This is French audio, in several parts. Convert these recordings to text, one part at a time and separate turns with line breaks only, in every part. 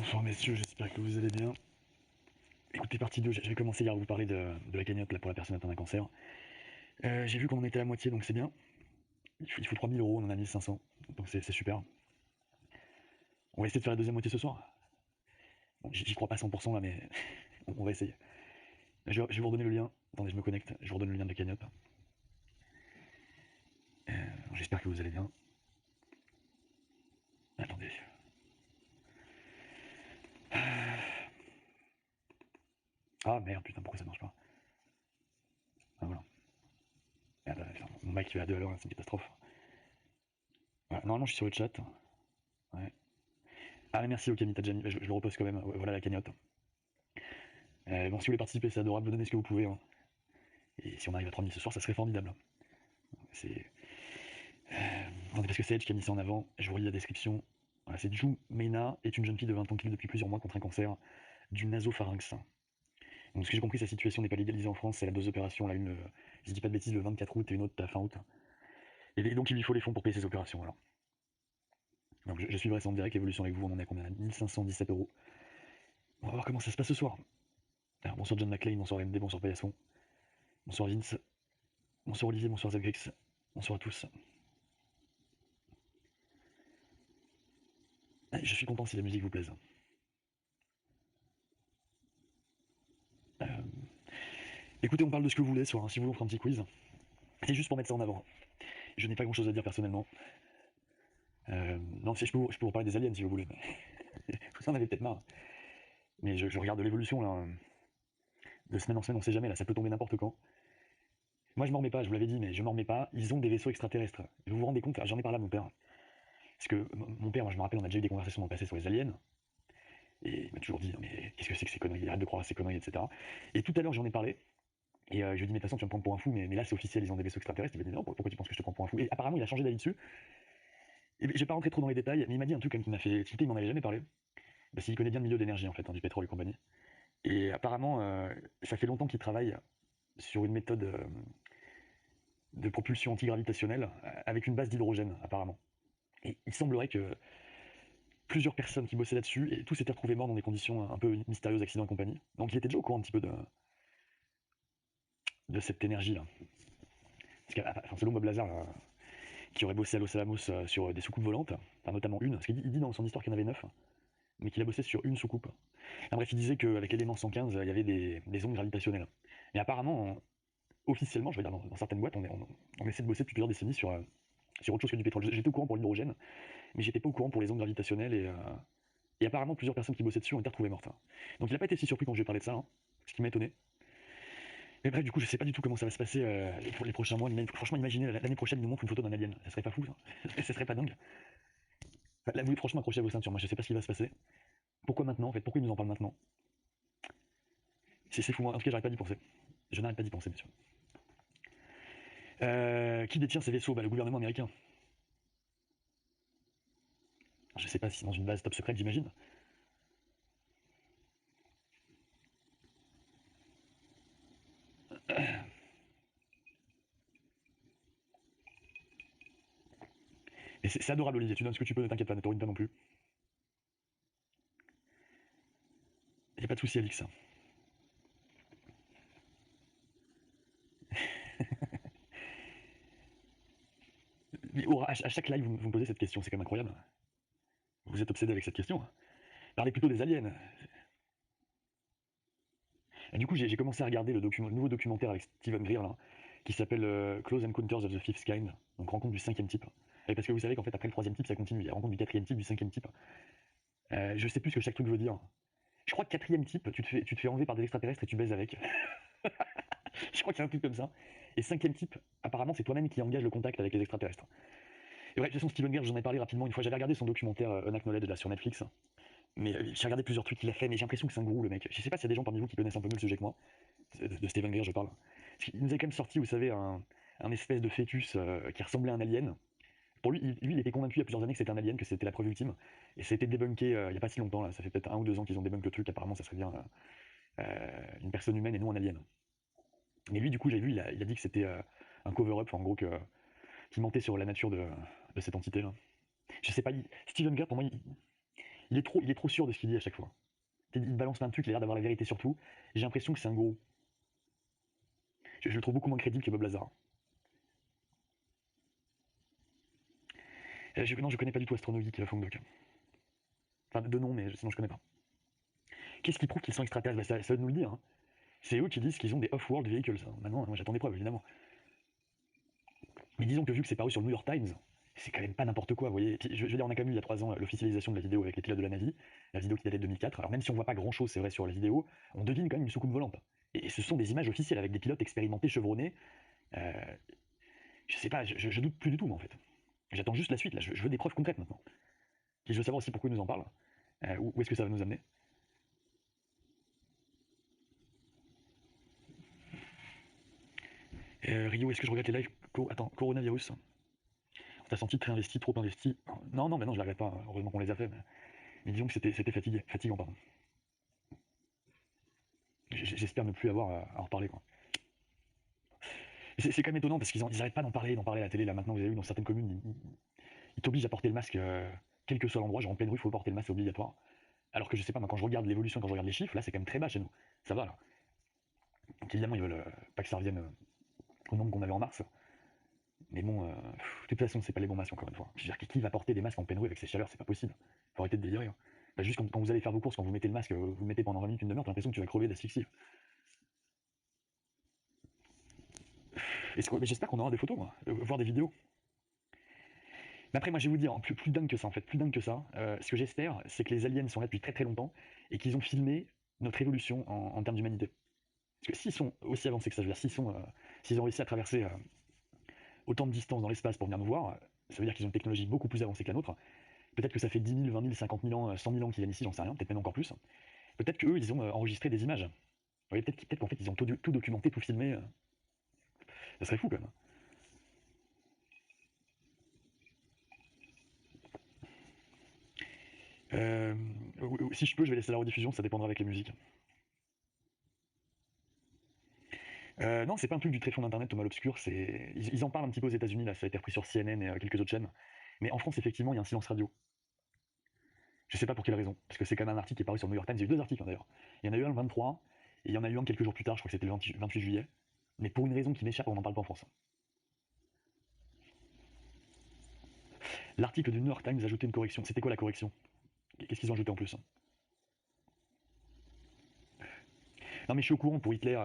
Bonsoir messieurs, j'espère que vous allez bien. Écoutez, partie 2, j'avais commencé hier à vous parler de la cagnotte là, pour la personne atteinte d'un cancer. J'ai vu qu'on en était à la moitié, donc c'est bien. Il faut 3000 euros, on en a 1500, donc c'est super. On va essayer de faire la deuxième moitié ce soir. Bon, j'y crois pas 100% là, mais on va essayer. Je vais vous redonner le lien. Attendez, je me connecte, je vous redonne le lien de la cagnotte. J'espère que vous allez bien. Attendez. Ah merde, putain, pourquoi ça marche pas? Ah voilà. Merde, mon mic est à 2 à l'heure, c'est une catastrophe. Voilà, normalement je suis sur le chat. Ouais. Ah mais merci Okami Tajani, je le repose quand même, voilà la cagnotte. Bon, si vous voulez participer, c'est adorable, donnez ce que vous pouvez. Hein. Et si on arrive à 3000 ce soir, ça serait formidable. C'est. Attendez, parce que c'est Edge qui a mis ça en avant, je vous relis la description. Voilà, c'est Ju Meina est une jeune fille de 20 ans qui vit depuis plusieurs mois contre un cancer du nasopharynx. Donc, ce que j'ai compris, sa situation n'est pas légalisée en France, c'est la 2 opérations, là, une, si je dis pas de bêtises, le 24 août et une autre à fin août. Et donc, il lui faut les fonds pour payer ces opérations, alors. Donc, je suivrai ça en direct, l'évolution avec vous, on en est à combien? 1517 euros. On va voir comment ça se passe ce soir. Alors, bonsoir John McClane, bonsoir MD, bonsoir Paillasson, bonsoir Vince, bonsoir Olivier, bonsoir Zabgrix, bonsoir à tous. Je suis content si la musique vous plaise. Euh, Écoutez, on parle de ce que vous voulez ce soir, hein. Si vous voulez, on fera un petit quiz. C'est juste pour mettre ça en avant. Je n'ai pas grand chose à dire personnellement. Non, si je peux vous parler des aliens si vous voulez. Tout ça, on avait peut-être marre. Mais je regarde l'évolution là. De semaine en semaine, on sait jamais, là, ça peut tomber n'importe quand. Moi, je m'en remets pas, je vous l'avais dit, mais je m'en remets pas. Ils ont des vaisseaux extraterrestres. Et vous vous rendez compte, j'en ai parlé à mon père. Parce que mon père, moi, je me rappelle, on a déjà eu des conversations dans le passé sur les aliens. Et il m'a toujours dit, mais qu'est-ce que c'est que ces conneries? Arrête de croire à ces conneries, etc. Et tout à l'heure, j'en ai parlé. Et je lui ai dit, mais de toute façon, tu vas me prendre pour un fou, mais là, c'est officiel, ils ont des vaisseaux extraterrestres. Il m'a dit, non, pourquoi tu penses que je te prends pour un fou? Et apparemment, il a changé d'avis dessus. Et je vais pas rentrer trop dans les détails, mais il m'a dit un truc comme qui m'a fait tilter, il m'en avait jamais parlé. Parce qu'il connaît bien le milieu d'énergie, en fait, hein, du pétrole et compagnie. Et apparemment, ça fait longtemps qu'il travaille sur une méthode de propulsion antigravitationnelle avec une base d'hydrogène, apparemment. Et il semblerait que plusieurs personnes qui bossaient là-dessus, et tous s'étaient retrouvés morts dans des conditions un peu mystérieuses, accidents et compagnie. Donc il était déjà au courant un petit peu de cette énergie-là. Selon Bob Lazar, qui aurait bossé à Los Alamos sur des soucoupes volantes, enfin, notamment une, parce qu'il dit dans son histoire qu'il y en avait 9, mais qu'il a bossé sur une soucoupe. Enfin, bref, il disait qu'avec l'élément 115, il y avait des ondes gravitationnelles. Et apparemment, officiellement, je veux dire, dans certaines boîtes, on essaie de bosser depuis plusieurs décennies sur autre chose que du pétrole. J'étais au courant pour l'hydrogène, mais j'étais pas au courant pour les ondes gravitationnelles, et apparemment, plusieurs personnes qui bossaient dessus ont été retrouvées mortes. Donc il n'a pas été si surpris quand je lui ai parlé de ça, hein, ce qui m'a étonné. Mais bref, du coup, je sais pas du tout comment ça va se passer pour les prochains mois. Franchement, imaginez l'année prochaine, ils nous montrent une photo d'un alien. Ça serait pas fou, ça? Ça serait pas dingue? Enfin, là, vous, franchement, accrochez à vos ceintures. Moi, je sais pas ce qui va se passer. Pourquoi maintenant, en fait? Pourquoi ils nous en parlent maintenant? C'est fou, moi. En tout cas, j'arrête pas d'y penser. Je n'arrête pas d'y penser, bien sûr. Qui détient ces vaisseaux? Bah, le gouvernement américain. Je sais pas si dans une base top secrète, j'imagine. Et c'est adorable, Olivier. Tu donnes ce que tu peux, ne t'inquiète pas, ne t'orine pas non plus. Y a pas de souci, Alix. Mais à chaque live, vous me posez cette question, c'est quand même incroyable. Vous êtes obsédé avec cette question. Parlez plutôt des aliens. Et du coup, j'ai commencé à regarder le nouveau documentaire avec Steven Greer, là, qui s'appelle Close Encounters of the Fifth Kind, donc rencontre du cinquième type. Et parce que vous savez qu'en fait, après le troisième type, ça continue. Il y a rencontre du quatrième type, du cinquième type. Je sais plus ce que chaque truc veut dire. Je crois que quatrième type, tu te fais enlever par des extraterrestres et tu baises avec. Je crois qu'il y a un truc comme ça. Et cinquième type, apparemment, c'est toi-même qui engage le contact avec les extraterrestres. Et ouais, de toute façon, Steven Greer, j'en ai parlé rapidement une fois. J'avais regardé son documentaire Unacknowledged là sur Netflix. Mais j'ai regardé plusieurs trucs qu'il a fait, mais j'ai l'impression que c'est un gourou, le mec. Je sais pas s'il y a des gens parmi vous qui connaissent un peu mieux le sujet que moi. De Steven Greer, je parle. Parce qu'il nous a quand même sorti, vous savez, un espèce de fœtus qui ressemblait à un alien. Pour lui, il était convaincu il y a plusieurs années que c'était un alien, que c'était la preuve ultime. Et ça a été débunké il y a pas si longtemps, là. Ça fait peut-être 1 ou 2 ans qu'ils ont débunk le truc. Apparemment, ça serait bien une personne humaine et non un alien. Mais lui, du coup, j'ai vu, il a dit que c'était un cover-up, en gros, qu'il mentait sur la nature de cette entité-là. Je sais pas, Steven Greer, pour moi, il est trop sûr de ce qu'il dit à chaque fois. Il balance plein de trucs, il a l'air d'avoir la vérité sur tout. J'ai l'impression que c'est un gros. Je le trouve beaucoup moins crédible que Bob Lazar. Non, je connais pas du tout Astronogeek, Fongdoc. Enfin, de nom, mais sinon je connais pas. Qu'est-ce qui prouve qu'ils sont extraterrestres? Bah, ça nous le dire. Hein. C'est eux qui disent qu'ils ont des off-world vehicles. Maintenant, moi j'attends des preuves, évidemment. Mais disons que vu que c'est paru sur le New York Times, c'est quand même pas n'importe quoi, vous voyez. Puis, je veux dire, on a quand même eu il y a 3 ans l'officialisation de la vidéo avec les pilotes de la Navy, la vidéo qui datait de 2004. Alors même si on voit pas grand chose, c'est vrai, sur la vidéo, on devine quand même une soucoupe volante. Et ce sont des images officielles avec des pilotes expérimentés, chevronnés. Euh, je sais pas, je doute plus du tout, moi, en fait. J'attends juste la suite, là, je veux des preuves concrètes maintenant. Puis je veux savoir aussi pourquoi ils nous en parlent. Où est-ce que ça va nous amener? Rio, est-ce que je regrette les lives? Attends, coronavirus. On t'a senti très investi, trop investi? Non, non, mais non, je la regrette pas. Heureusement qu'on les a fait. Mais disons que c'était fatigant, pardon. J'espère ne plus avoir à en reparler, quoi. C'est quand même étonnant parce qu'ils n'arrêtent pas d'en parler à la télé. Là, maintenant, vous avez vu, dans certaines communes, ils t'obligent à porter le masque, quel que soit l'endroit. Genre en pleine rue, il faut porter le masque, c'est obligatoire. Alors que je sais pas, moi, quand je regarde l'évolution, quand je regarde les chiffres, là, c'est quand même très bas chez nous. Ça va, là. Donc évidemment, ils veulent pas que ça revienne au nombre qu'on avait en mars. Mais bon, de toute façon, c'est pas les bons masques, encore une fois. Je veux dire, qui va porter des masques en pleine rue avec ces chaleurs? C'est pas possible. Faut arrêter de délirer. Hein. Bah, juste quand vous allez faire vos courses, quand vous mettez le masque, vous le mettez pendant 20 minutes, une demi-heure, t'as l'impression que tu vas crever d'asphyxie. J'espère qu'on aura des photos, moi, voir des vidéos. Mais après, moi, je vais vous dire, plus dingue que ça, en fait, plus dingue que ça. Ce que j'espère, c'est que les aliens sont là depuis très très longtemps et qu'ils ont filmé notre évolution en termes d'humanité. Parce que s'ils sont aussi avancés que ça, je veux dire, s'ils ont réussi à traverser autant de distance dans l'espace pour venir nous voir, ça veut dire qu'ils ont une technologie beaucoup plus avancée que la nôtre. Peut-être que ça fait 10 000, 20 000, 50 000 ans, 100 000 ans qu'ils viennent ici, j'en sais rien, peut-être même encore plus. Peut-être qu'eux, ils ont enregistré des images. Vous voyez, peut-être qu'en fait, ils ont tout documenté, tout filmé. Ça serait fou, quand même. Si je peux, je vais laisser la rediffusion, ça dépendra avec les musiques. Non, c'est pas un truc du tréfonds d'internet, Thomas l'Obscur. Ils en parlent un petit peu aux États-Unis, là, ça a été repris sur CNN et quelques autres chaînes. Mais en France, effectivement, il y a un silence radio. Je sais pas pour quelle raison, parce que c'est quand même un article qui est paru sur le New York Times. Il y a eu 2 articles, hein, d'ailleurs. Il y en a eu un le 23, et il y en a eu un quelques jours plus tard, je crois que c'était le 28 juillet. Mais pour une raison qui m'échappe, on n'en parle pas en France. L'article du New York Times a ajouté une correction. C'était quoi la correction? Qu'est-ce qu'ils ont ajouté en plus? Non, mais je suis au courant pour Hitler,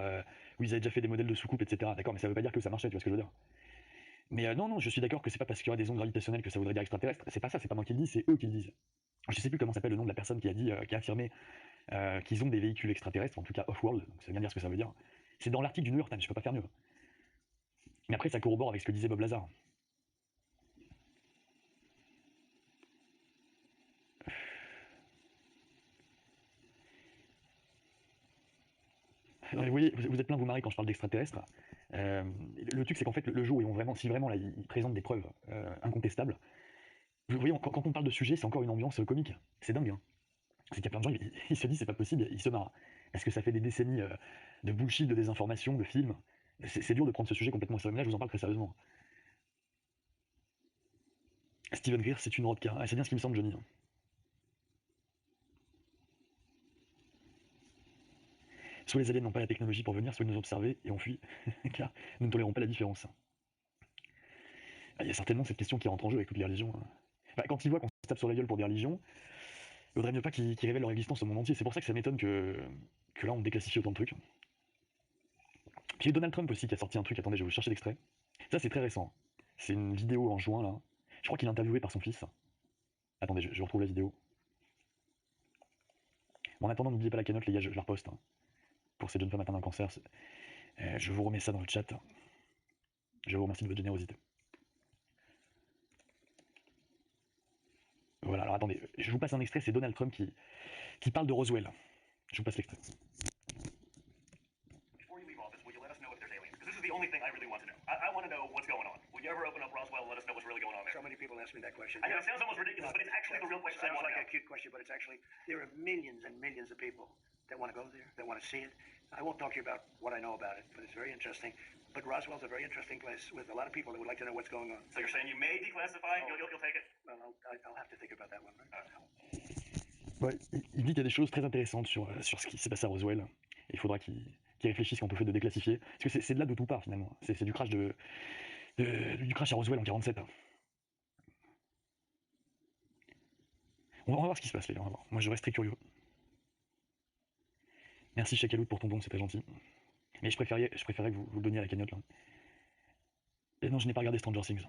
où ils avaient déjà fait des modèles de soucoupe, etc. D'accord, mais ça veut pas dire que ça marchait, tu vois ce que je veux dire? Mais non, je suis d'accord que c'est pas parce qu'il y aura des ondes gravitationnelles que ça voudrait dire extraterrestre. C'est pas ça, c'est pas moi qui le dis, c'est eux qui le disent. Je sais plus comment s'appelle le nom de la personne qui a dit, qui a affirmé qu'ils ont des véhicules extraterrestres, en tout cas off-world, donc ça veut bien dire ce que ça veut dire. C'est dans l'article du New York Times, je peux pas faire mieux. Mais après, ça corrobore avec ce que disait Bob Lazar. Vous voyez, vous êtes plein de vous marrer quand je parle d'extraterrestres. Le truc, c'est qu'en fait, le jour où ils vont vraiment, si vraiment là, ils présentent des preuves incontestables, vous voyez, quand on parle de sujet, c'est encore une ambiance comique. C'est dingue. Hein. C'est qu'il y a plein de gens, ils se disent c'est pas possible, ils se marrent. Parce que ça fait des décennies de bullshit, de désinformation, de films. C'est dur de prendre ce sujet complètement sérieux. Mais là, je vous en parle très sérieusement. Steven Greer, c'est une rodka. Ah, c'est bien ce qui me semble, Johnny. Soit les aliens n'ont pas la technologie pour venir, soit ils nous observer et on fuit, car nous ne tolérons pas la différence. Ah, il y a certainement cette question qui rentre en jeu avec toutes les religions. Bah, quand ils voient qu'on se tape sur la gueule pour des religions, il vaudrait mieux pas qu'ils révèlent leur existence au monde entier. C'est pour ça que ça m'étonne que là on déclassifie autant de trucs. Puis il y a Donald Trump aussi qui a sorti un truc, attendez, je vais vous chercher l'extrait. Ça c'est très récent. C'est une vidéo en juin là. Je crois qu'il est interviewé par son fils. Attendez, je retrouve la vidéo. Bon, en attendant, n'oubliez pas la cagnotte, les gars, je la reposte. Hein, pour ces jeunes femmes atteintes d'un cancer. Je vous remets ça dans le chat. Je vous remercie de votre générosité. Voilà, alors attendez, je vous passe un extrait, c'est Donald Trump qui parle de Roswell. Je vous passe l'extrait. The only thing I really want to know. I want to know what's going on. Will you ever open up Roswell and let us know what's really going on there?
So many people ask me that question.
I know, it sounds almost ridiculous, but it's actually the real question I
Sounds
want to
like
know.
a cute question, but it's actually, there are millions and millions of people that want to go there, that want to see it. I won't talk to you about what I know about it, but it's very interesting. But Roswell's a very interesting place with a lot of people that would like to know what's going on.
So you're saying you may declassify, you'll take it?
Well, I'll have to think about that one. Right?
Ouais, il dit qu'il y a des choses très intéressantes sur ce qui s'est passé à Roswell. Et il faudra qu'il réfléchisse quant au fait de déclassifier. Parce que c'est de là d'où tout part finalement. C'est du crash du crash à Roswell en 47. On va voir ce qui se passe, les gars. On va voir. Moi, je reste très curieux. Merci Chakalout pour ton don, c'était gentil. Mais je préférais que vous le donniez à la cagnotte là. Et non, je n'ai pas regardé Stranger Things.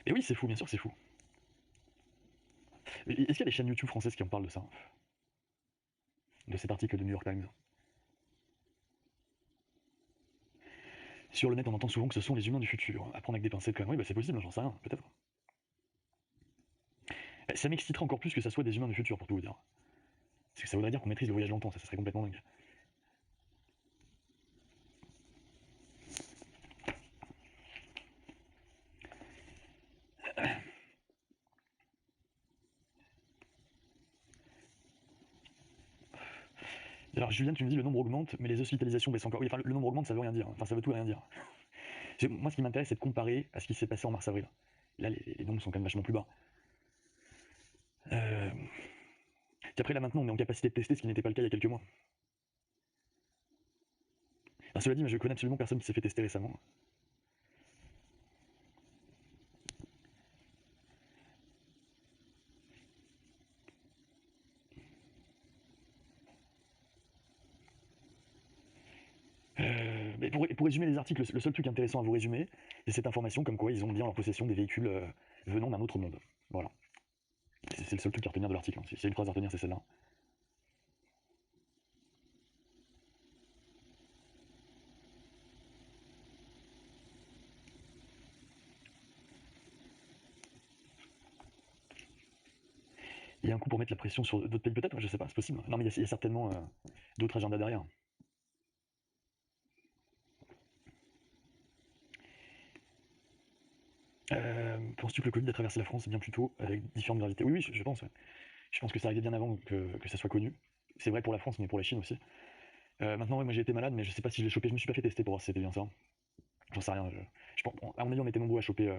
Et oui, c'est fou, bien sûr que c'est fou. Est-ce qu'il y a des chaînes YouTube françaises qui en parlent de ça? De cet article de New York Times? Sur le net, on entend souvent que ce sont les humains du futur. À prendre avec des pincettes quand même. Oui, bah c'est possible, j'en sais rien, peut-être. Ça m'exciterait encore plus que ça soit des humains du futur, pour tout vous dire. Parce que ça voudrait dire qu'on maîtrise le voyage dans le temps, ça serait complètement dingue. Alors Julien, tu me dis le nombre augmente, mais les hospitalisations baissent encore. Oui, enfin le nombre augmente, ça veut rien dire. Enfin, ça veut tout et rien dire. Moi, ce qui m'intéresse, c'est de comparer à ce qui s'est passé en mars-avril. Là, les nombres sont quand même vachement plus bas. Après, là maintenant, on est en capacité de tester, ce qui n'était pas le cas il y a quelques mois. Alors, cela dit, je connais absolument personne qui s'est fait tester récemment. Mais pour résumer les articles, le seul truc intéressant à vous résumer, c'est cette information comme quoi ils ont bien en leur possession des véhicules venant d'un autre monde. Voilà. C'est le seul truc à retenir de l'article. S'il y a une phrase à retenir, c'est celle-là. Il y a un coup pour mettre la pression sur d'autres pays, peut-être, je sais pas, c'est possible. Non, mais il y a certainement d'autres agendas derrière. Penses-tu que le Covid a traversé la France bien plus tôt avec différentes gravités? Oui, je pense. Ouais. Je pense que ça arrivait bien avant que ça soit connu. C'est vrai pour la France, mais pour la Chine aussi. Maintenant, ouais, moi j'ai été malade, mais je sais pas si je l'ai chopé. Je me suis pas fait tester pour voir si c'était bien ça. J'en sais rien. À mon avis, on était nombreux à choper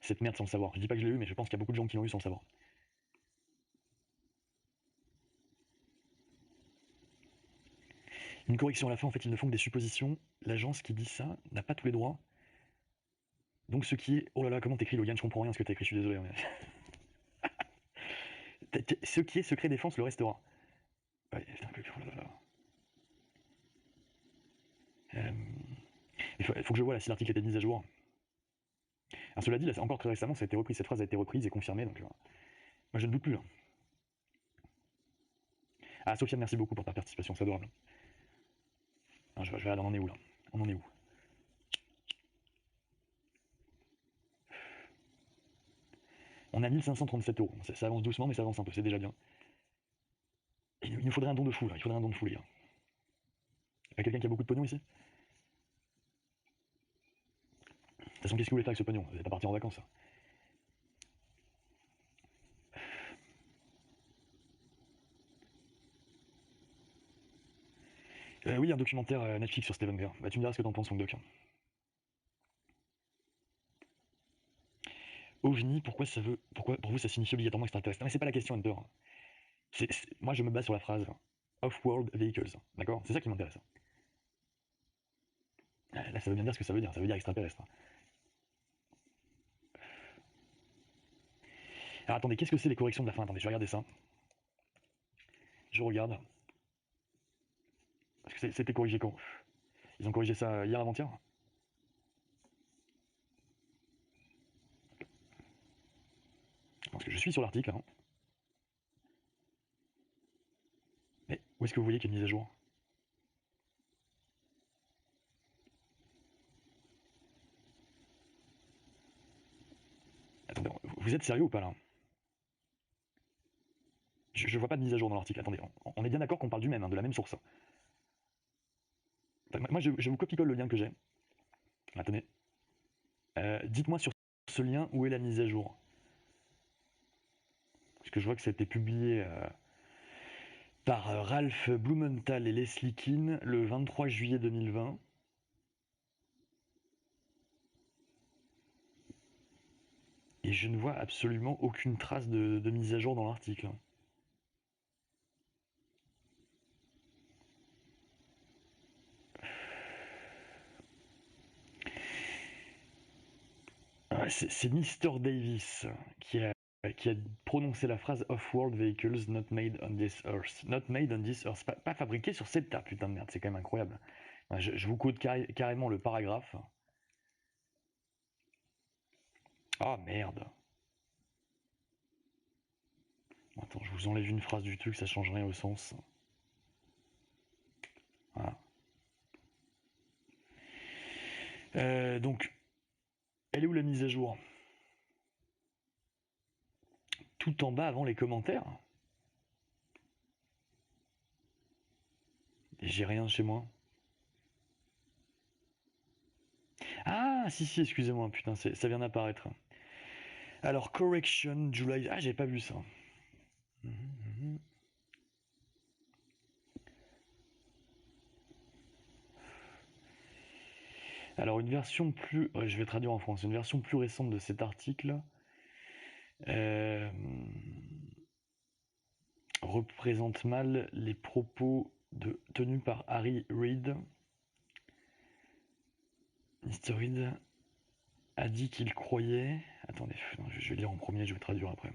cette merde sans le savoir. Je dis pas que je l'ai eu, mais je pense qu'il y a beaucoup de gens qui l'ont eu sans le savoir. Une correction à la fin, en fait, ils ne font que des suppositions. L'agence qui dit ça n'a pas tous les droits. Donc ce qui est... Oh là là, comment t'écris, Logan? Je comprends rien ce que t'as écrit, je suis désolé. Mais... ce qui est secret défense le restera. Ouais, putain, oh là là. Il faut que je vois là, si l'article a été mis à jour. Alors, cela dit, là, encore très récemment, ça a été repris. Cette phrase a été reprise et confirmée. Donc, moi, je ne doute plus. Là. Ah, Sofiane, merci beaucoup pour ta participation, c'est adorable. Alors, je vais regarder, on en est où là? On en est où? On a 1537 euros. Ça avance doucement, mais ça avance un peu, c'est déjà bien. Il nous faudrait un don de fou, là. Il faudrait un don de fou, les gars. Y'a quelqu'un qui a beaucoup de pognon ici? De toute façon, qu'est-ce que vous voulez faire avec ce pognon? Vous n'allez pas partir en vacances, ça. Oui, un documentaire Netflix sur Stephen Greer. Bah, tu me diras ce que t'en penses, mon doc. OVNI, pourquoi pour vous ça signifie obligatoirement extraterrestre? Non, mais c'est pas la question, Hunter. Moi, je me base sur la phrase off-world vehicles. D'accord? C'est ça qui m'intéresse. Là, ça veut bien dire ce que ça veut dire. Ça veut dire extraterrestre. Alors attendez, qu'est-ce que c'est les corrections de la fin? Attendez, je vais regarder ça. Je regarde. Parce que c'était corrigé quand? Ils ont corrigé ça hier avant-hier? Parce que je suis sur l'article. Hein. Mais où est-ce que vous voyez qu'il y a une mise à jour? Attendez, vous êtes sérieux ou pas là? Je vois pas de mise à jour dans l'article. Attendez, on est bien d'accord qu'on parle du même, hein, de la même source. Moi, je vous copie-colle le lien que j'ai. Attendez. Dites-moi sur ce lien où est la mise à jour. Parce que je vois que ça a été publié par Ralph Blumenthal et Leslie Keane le 23 juillet 2020. Et je ne vois absolument aucune trace de mise à jour dans l'article. C'est Mr. Davis qui a prononcé la phrase Off-world vehicles not made on this earth. Not made on this earth. Pas fabriqué sur cette terre, putain de merde, c'est quand même incroyable. Je vous code carrément le paragraphe. Ah merde. Attends, je vous enlève une phrase du truc, ça change rien au sens. Voilà. Donc, elle est où la mise à jour? Tout en bas avant les commentaires. J'ai rien chez moi. Ah, si, excusez-moi, putain, ça vient d'apparaître. Alors, correction, July. Ah, j'ai pas vu ça. Alors, une version plus. Ouais, je vais traduire en français. Une version plus récente de cet article représente mal les propos tenus par Harry Reid. Mr. Reid a dit qu'il croyait. Attendez, non, je vais lire en premier, je vais traduire après.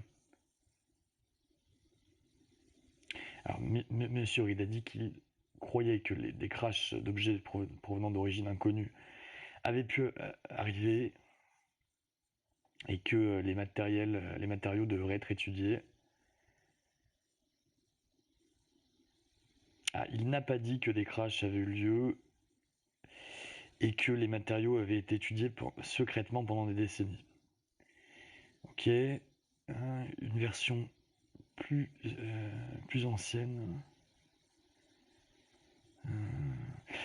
Alors, Monsieur Reid a dit qu'il croyait que des crashs d'objets provenant d'origine inconnue avaient pu arriver et que les matériaux devraient être étudiés. Ah, il n'a pas dit que des crashs avaient eu lieu et que les matériaux avaient été étudiés secrètement pendant des décennies. Ok, une version plus ancienne.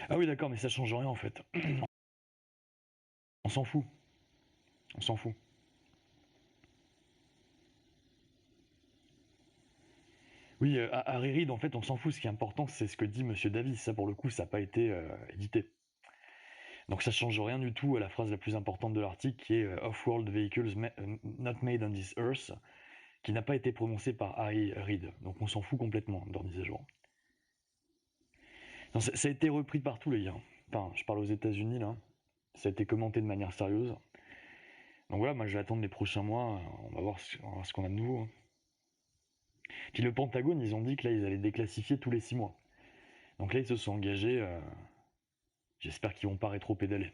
Ah oui, d'accord, mais ça change rien en fait. On s'en fout. On s'en fout. Oui, Harry Reid, en fait, on s'en fout. Ce qui est important, c'est ce que dit Monsieur Davis. Ça, pour le coup, ça n'a pas été édité. Donc ça change rien du tout à la phrase la plus importante de l'article, qui est Off-world vehicles not made on this earth, qui n'a pas été prononcée par Harry Reid. Donc on s'en fout complètement de leur mise à jour. Non, ça a été repris partout, les gars. Enfin, je parle aux États-Unis là. Ça a été commenté de manière sérieuse. Donc voilà, moi je vais attendre les prochains mois. On va voir ce qu'on a de nouveau. Hein. Puis le Pentagone, ils ont dit que là, ils allaient déclassifier tous les 6 mois. Donc là, ils se sont engagés. J'espère qu'ils vont pas rétro-pédaler.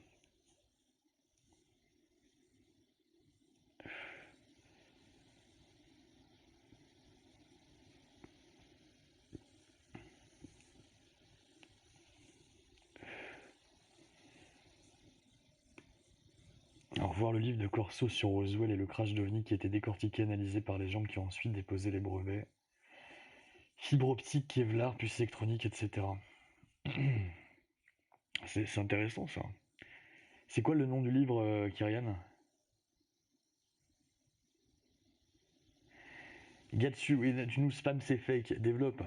Alors, voir le livre de Corso sur Roswell et le crash d'OVNI qui a été décortiqué et analysé par les gens qui ont ensuite déposé les brevets. Fibre optique, Kevlar, puce électronique, etc. C'est intéressant ça. C'est quoi le nom du livre, Kyrian? Gatsu, oui, tu nous spams, c'est fake. Développe.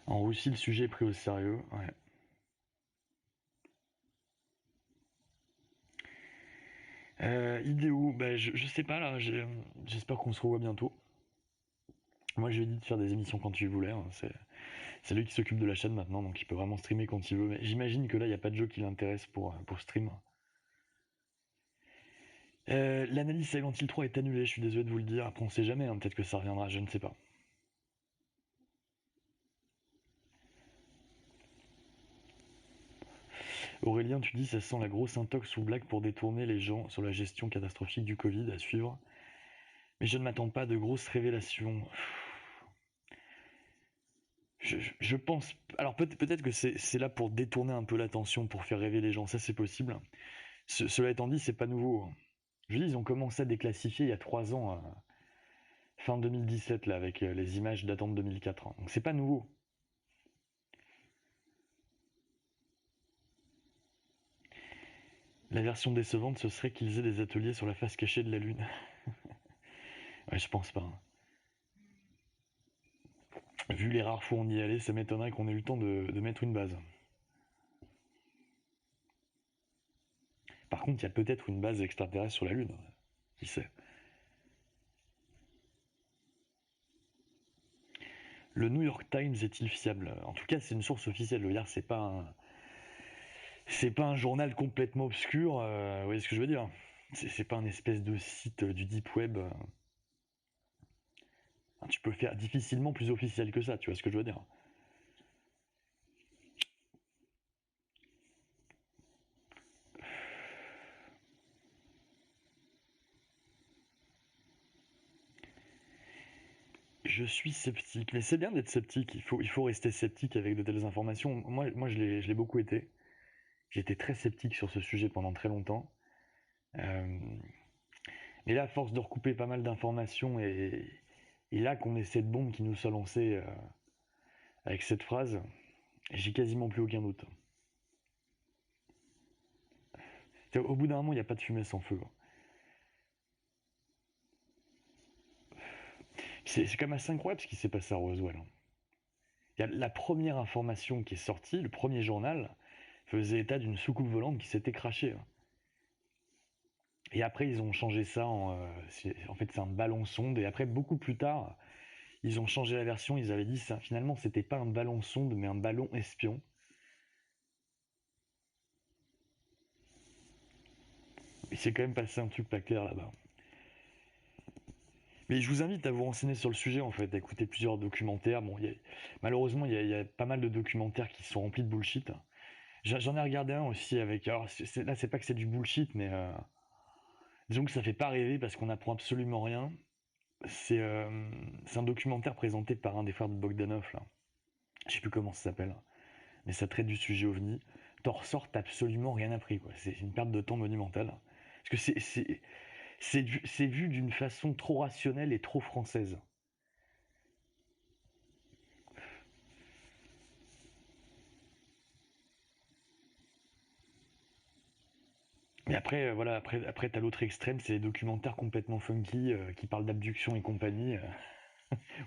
En Russie, le sujet est pris au sérieux. Ouais. Idéo, bah, je sais pas là, j'espère qu'on se revoit bientôt. Moi je lui ai dit de faire des émissions quand il voulait, hein. C'est lui qui s'occupe de la chaîne maintenant, donc il peut vraiment streamer quand il veut. Mais j'imagine que là il n'y a pas de jeu qui l'intéresse pour stream. L'analyse Silent Hill 3 est annulée, je suis désolé de vous le dire. Après on sait jamais, hein, peut-être que ça reviendra, je ne sais pas. Aurélien, tu dis ça sent la grosse intox ou blague pour détourner les gens sur la gestion catastrophique du Covid à suivre. Mais je ne m'attends pas à de grosses révélations. Je pense. Alors peut-être que c'est là pour détourner un peu l'attention, pour faire rêver les gens, ça c'est possible. Cela étant dit, c'est pas nouveau. Je dis, ils ont commencé à déclassifier il y a 3 ans, fin 2017, là, avec les images datant de 2004. Donc c'est pas nouveau. La version décevante, ce serait qu'ils aient des ateliers sur la face cachée de la Lune. Ouais, je pense pas. Hein. Vu les rares fois où on y allait, ça m'étonnerait qu'on ait eu le temps de mettre une base. contre, il y a peut-être une base extraterrestre sur la Lune. Qui sait? Le New York Times est-il fiable? En tout cas, c'est une source officielle. Je veux dire, c'est pas un journal complètement obscur. Vous voyez ce que je veux dire? C'est pas un espèce de site du deep web. Tu peux faire difficilement plus officiel que ça. Tu vois ce que je veux dire? Je suis sceptique, mais c'est bien d'être sceptique. Il faut rester sceptique avec de telles informations. Moi, je l'ai beaucoup été. J'étais très sceptique sur ce sujet pendant très longtemps. Euh, et là, à force de recouper pas mal d'informations, et là qu'on ait cette bombe qui nous soit lancée avec cette phrase, j'ai quasiment plus aucun doute. Au bout d'un moment, il n'y a pas de fumée sans feu. C'est quand même assez incroyable ce qui s'est passé à Roswell. Il y a la première information qui est sortie, le premier journal, faisait état d'une soucoupe volante qui s'était crashée. Et après, ils ont changé ça en fait, c'est un ballon sonde. Et après, beaucoup plus tard, ils ont changé la version. Ils avaient dit ça. Finalement, c'était pas un ballon sonde, mais un ballon espion. Il s'est quand même passé un truc pas clair là-bas. Mais je vous invite à vous renseigner sur le sujet, en fait, à écouter plusieurs documentaires. Bon, malheureusement, il y a pas mal de documentaires qui sont remplis de bullshit. J'en ai regardé un aussi avec. Alors, là, c'est pas que c'est du bullshit, mais disons que ça fait pas rêver parce qu'on apprend absolument rien. C'est un documentaire présenté par un des frères de Bogdanov, là. Je sais plus comment ça s'appelle, mais ça traite du sujet OVNI. T'en ressors, t'as absolument rien appris, quoi. C'est une perte de temps monumentale. Parce que c'est vu d'une façon trop rationnelle et trop française. Mais après, voilà, après t'as l'autre extrême, c'est les documentaires complètement funky qui parlent d'abduction et compagnie.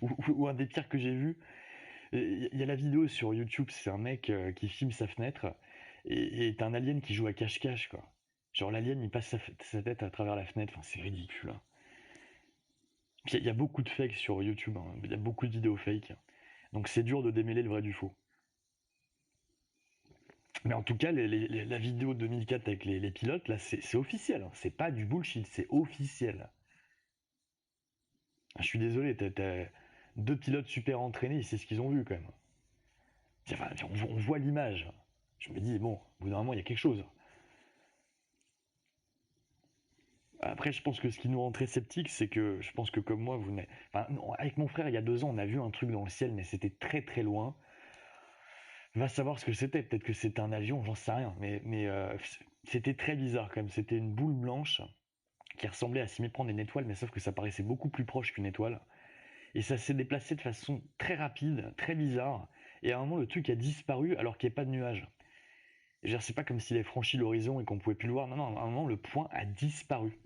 Ou un des pires que j'ai vu, il y a la vidéo sur YouTube, c'est un mec qui filme sa fenêtre et t'as un alien qui joue à cache-cache, quoi. Genre l'alien il passe sa tête à travers la fenêtre, enfin c'est ridicule, hein. Puis il y a beaucoup de fakes sur YouTube, hein. Il y a beaucoup de vidéos fake. Donc c'est dur de démêler le vrai du faux. Mais en tout cas, la vidéo de 2004 avec les pilotes, là, c'est officiel, hein. C'est pas du bullshit, c'est officiel. Ah, je suis désolé, t'as deux pilotes super entraînés, c'est ce qu'ils ont vu quand même. Enfin, on voit l'image. Je me dis, bon, au bout d'un moment, il y a quelque chose. Après, je pense que ce qui nous rend très sceptiques, c'est que je pense que comme moi, vous n'avez. Enfin, non, avec mon frère, il y a 2 ans, on a vu un truc dans le ciel, mais c'était très très loin. Va savoir ce que c'était. Peut-être que c'était un avion, j'en sais rien. Mais c'était très bizarre quand même. C'était une boule blanche qui ressemblait à s'y méprendre une étoile, mais sauf que ça paraissait beaucoup plus proche qu'une étoile. Et ça s'est déplacé de façon très rapide, très bizarre. Et à un moment, le truc a disparu alors qu'il n'y a pas de nuages. C'est pas comme s'il avait franchi l'horizon et qu'on pouvait plus le voir. Non, non, à un moment, le point a disparu.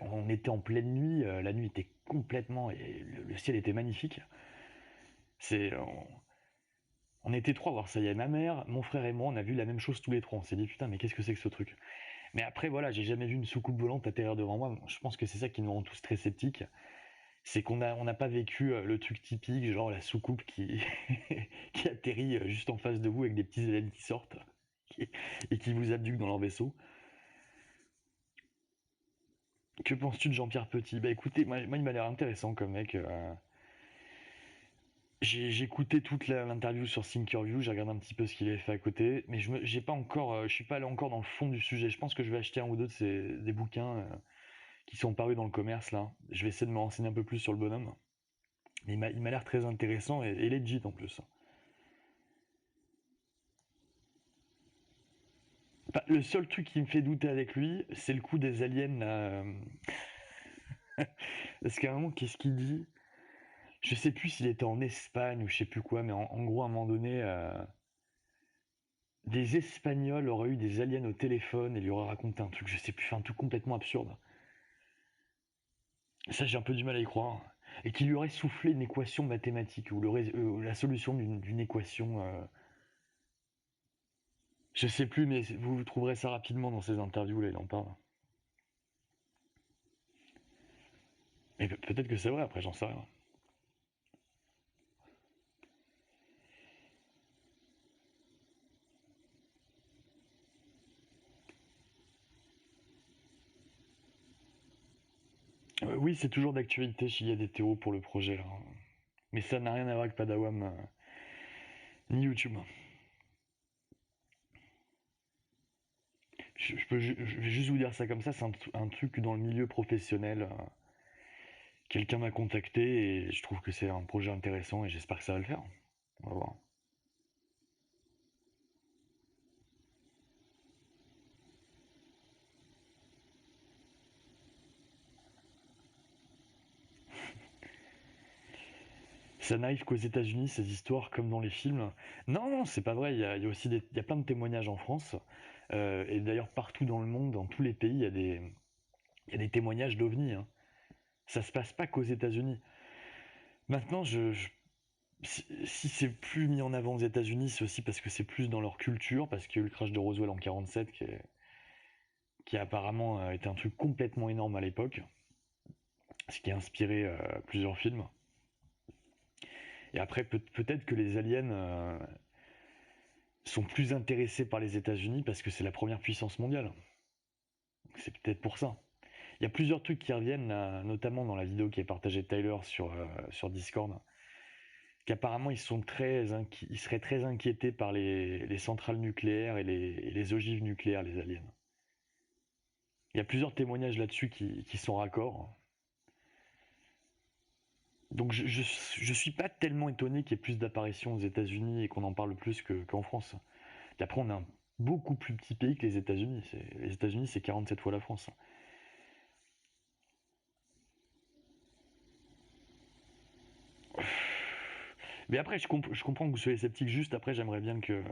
On était en pleine nuit, la nuit était complètement. Et le ciel était magnifique. C'est, on était trois à voir ça. Il y a ma mère, mon frère et moi, on a vu la même chose tous les trois. On s'est dit putain, mais qu'est-ce que c'est que ce truc? Mais après, voilà, j'ai jamais vu une soucoupe volante atterrir devant moi. Je pense que c'est ça qui nous rend tous très sceptiques. C'est on n'a pas vécu le truc typique, genre la soucoupe qui, qui atterrit juste en face de vous avec des petits éléments qui sortent et qui vous abduquent dans leur vaisseau. Que penses-tu de Jean-Pierre Petit? Bah écoutez, moi, il m'a l'air intéressant comme mec. J'ai écouté toute l'interview sur Thinkerview, j'ai regardé un petit peu ce qu'il avait fait à côté, mais j'ai pas encore, je suis pas allé encore dans le fond du sujet. Je pense que je vais acheter un ou deux des bouquins qui sont parus dans le commerce là. Je vais essayer de me renseigner un peu plus sur le bonhomme. Mais il m'a l'air très intéressant et legit en plus. Bah, le seul truc qui me fait douter avec lui, c'est le coup des aliens là. Parce qu'à un moment, qu'est-ce qu'il dit? Je sais plus s'il était en Espagne ou je sais plus quoi, mais en gros, à un moment donné, des Espagnols auraient eu des aliens au téléphone et lui auraient raconté un truc, je sais plus, un truc complètement absurde. Ça, j'ai un peu du mal à y croire. Et qu'il lui aurait soufflé une équation mathématique ou la solution d'une équation. Je sais plus, mais vous trouverez ça rapidement dans ses interviews, là, il en parle. Et peut-être que c'est vrai, après, j'en sais rien. Oui, c'est toujours d'actualité s'il y a des théos pour le projet, là. Mais ça n'a rien à voir avec Padawam, ni YouTube. Je vais juste vous dire ça comme ça, c'est un truc dans le milieu professionnel. Quelqu'un m'a contacté et je trouve que c'est un projet intéressant et j'espère que ça va le faire. On va voir. Ça n'arrive qu'aux États-Unis, ces histoires, comme dans les films. Non, non, c'est pas vrai. Il y a aussi il y a plein de témoignages en France. Et d'ailleurs, partout dans le monde, dans tous les pays, il y a des témoignages d'OVNI, hein. Ça se passe pas qu'aux États-Unis. Maintenant, si c'est plus mis en avant aux États-Unis, c'est aussi parce que c'est plus dans leur culture, parce qu'il y a eu le crash de Roswell en 47, qui a apparemment été un truc complètement énorme à l'époque, ce qui a inspiré plusieurs films. Et après, peut-être que les aliens sont plus intéressés par les États-Unis parce que c'est la première puissance mondiale. C'est peut-être pour ça. Il y a plusieurs trucs qui reviennent, notamment dans la vidéo qui est partagée de Tyler sur Discord, qu'apparemment ils seraient très inquiétés par les centrales nucléaires et les ogives nucléaires, les aliens. Il y a plusieurs témoignages là-dessus qui sont raccords. Donc je suis pas tellement étonné qu'il y ait plus d'apparitions aux États-Unis et qu'on en parle plus qu'en France. Et après, on est un beaucoup plus petit pays que les États-Unis. Les États-Unis, c'est 47 fois la France. Mais après, je comprends que vous soyez sceptique. Juste après, j'aimerais bien que,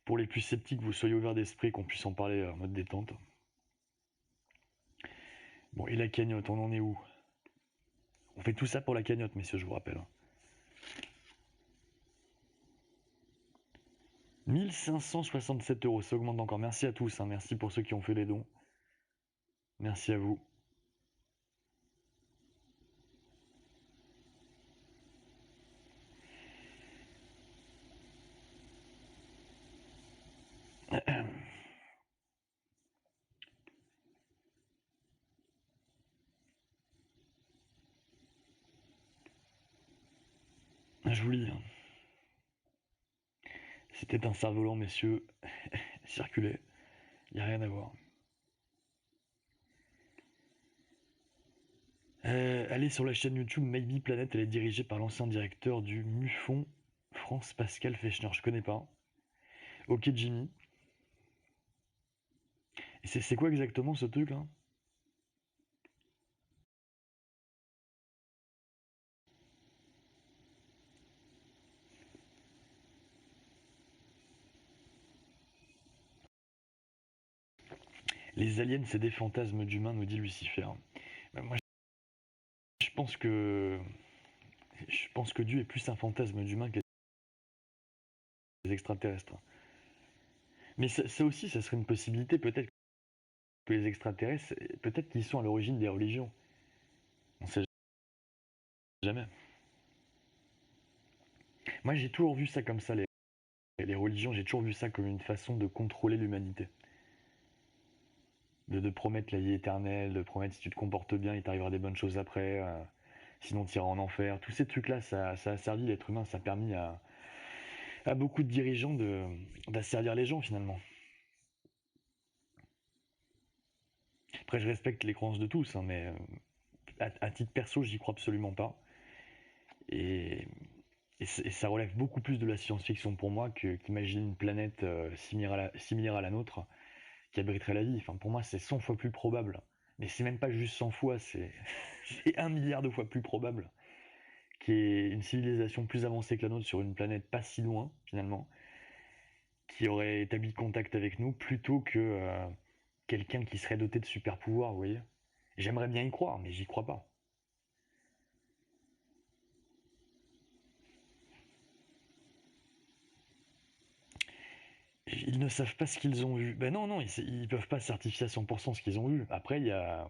pour les plus sceptiques, vous soyez ouverts d'esprit, qu'on puisse en parler en mode détente. Bon, et la cagnotte, on en est où? On fait tout ça pour la cagnotte, messieurs, je vous rappelle. 1 567 €, ça augmente encore. Merci à tous, hein. Merci pour ceux qui ont fait les dons. Merci à vous. Je vous lis, hein. C'était un cerf-volant, messieurs. Circulez. Il n'y a rien à voir. Allez sur la chaîne YouTube Maybe Planet, elle est dirigée par l'ancien directeur du MUFON, France Pascal Fechner. Je connais pas. Ok Jimmy. Et c'est quoi exactement ce truc là? Les aliens, c'est des fantasmes d'humains, nous dit Lucifer. Moi, je pense que Dieu est plus un fantasme d'humain que les extraterrestres. Mais ça aussi, ça serait une possibilité. Peut-être que les extraterrestres, peut-être qu'ils sont à l'origine des religions. On sait jamais. Moi, j'ai toujours vu ça comme ça, les religions. J'ai toujours vu ça comme une façon de contrôler l'humanité. De promettre la vie éternelle, de promettre si tu te comportes bien, il t'arrivera des bonnes choses après, sinon tu iras en enfer. Tous ces trucs-là, ça a servi l'être humain, ça a permis à beaucoup de dirigeants d'asservir les gens finalement. Après, je respecte les croyances de tous, hein, mais à titre perso, j'y crois absolument pas. Et, et ça relève beaucoup plus de la science-fiction pour moi qu'imaginer une planète similaire à la nôtre qui abriterait la vie. Enfin, pour moi, c'est 100 fois plus probable. Mais c'est même pas juste 100 fois, c'est 1 milliard de fois plus probable qu'il y ait une civilisation plus avancée que la nôtre sur une planète pas si loin, finalement, qui aurait établi contact avec nous, plutôt que quelqu'un qui serait doté de super pouvoirs, vous voyez. J'aimerais bien y croire, mais j'y crois pas. Ils ne savent pas ce qu'ils ont vu. Ben non, non, ils peuvent pas certifier à 100% ce qu'ils ont vu. Après, il y a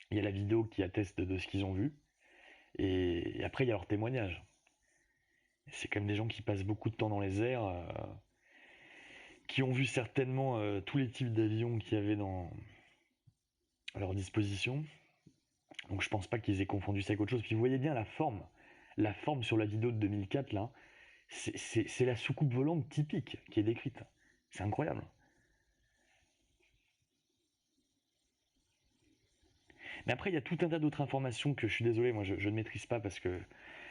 la vidéo qui atteste de ce qu'ils ont vu. Et après, il y a leur témoignage. C'est quand même des gens qui passent beaucoup de temps dans les airs, qui ont vu certainement tous les types d'avions qu'il y avait à leur disposition. Donc je pense pas qu'ils aient confondu ça avec autre chose. Puis vous voyez bien la forme. La forme sur la vidéo de 2004, là, c'est la soucoupe volante typique qui est décrite. C'est incroyable. Mais après, il y a tout un tas d'autres informations que je suis désolé, moi je ne maîtrise pas parce que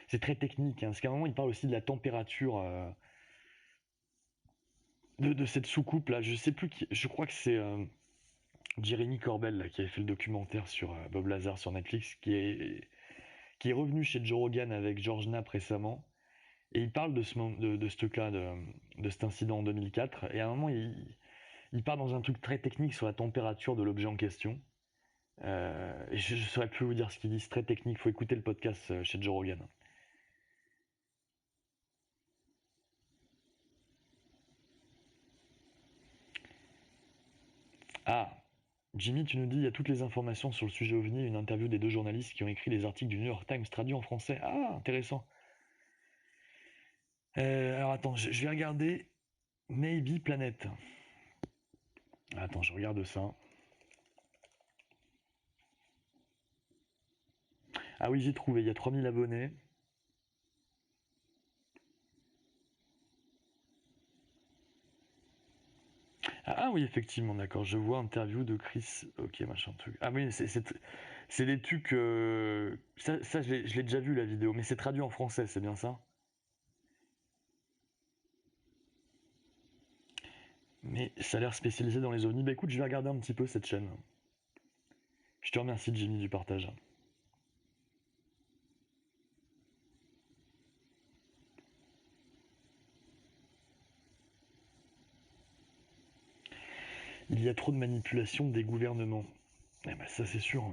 c'est très technique. Hein. Parce qu'à un moment, il parle aussi de la température de cette soucoupe là. Je sais plus qui. Je crois que c'est Jeremy Corbell là, qui avait fait le documentaire sur Bob Lazar sur Netflix, qui est revenu chez Joe Rogan avec George Knapp récemment. Et il parle de ce truc-là, de cet incident en 2004. Et à un moment, il part dans un truc très technique sur la température de l'objet en question. Et je ne saurais plus vous dire ce qu'il dit, c'est très technique. Il faut écouter le podcast chez Joe Rogan. Ah, Jimmy, tu nous dis, il y a toutes les informations sur le sujet OVNI, une interview des deux journalistes qui ont écrit les articles du New York Times traduits en français. Ah, intéressant. Alors attends, je vais regarder Maybe Planet. Attends, je regarde ça. Ah oui, j'ai trouvé, il y a 3000 abonnés. Ah oui, effectivement, d'accord. Je vois interview de Chris. Ok, machin truc. Ah oui, c'est des trucs. Ça je l'ai déjà vu la vidéo, mais c'est traduit en français, c'est bien ça? Mais ça a l'air spécialisé dans les ovnis. Bah écoute, je vais regarder un petit peu cette chaîne. Je te remercie, Jimmy, du partage. Il y a trop de manipulation des gouvernements. Eh ben ça c'est sûr.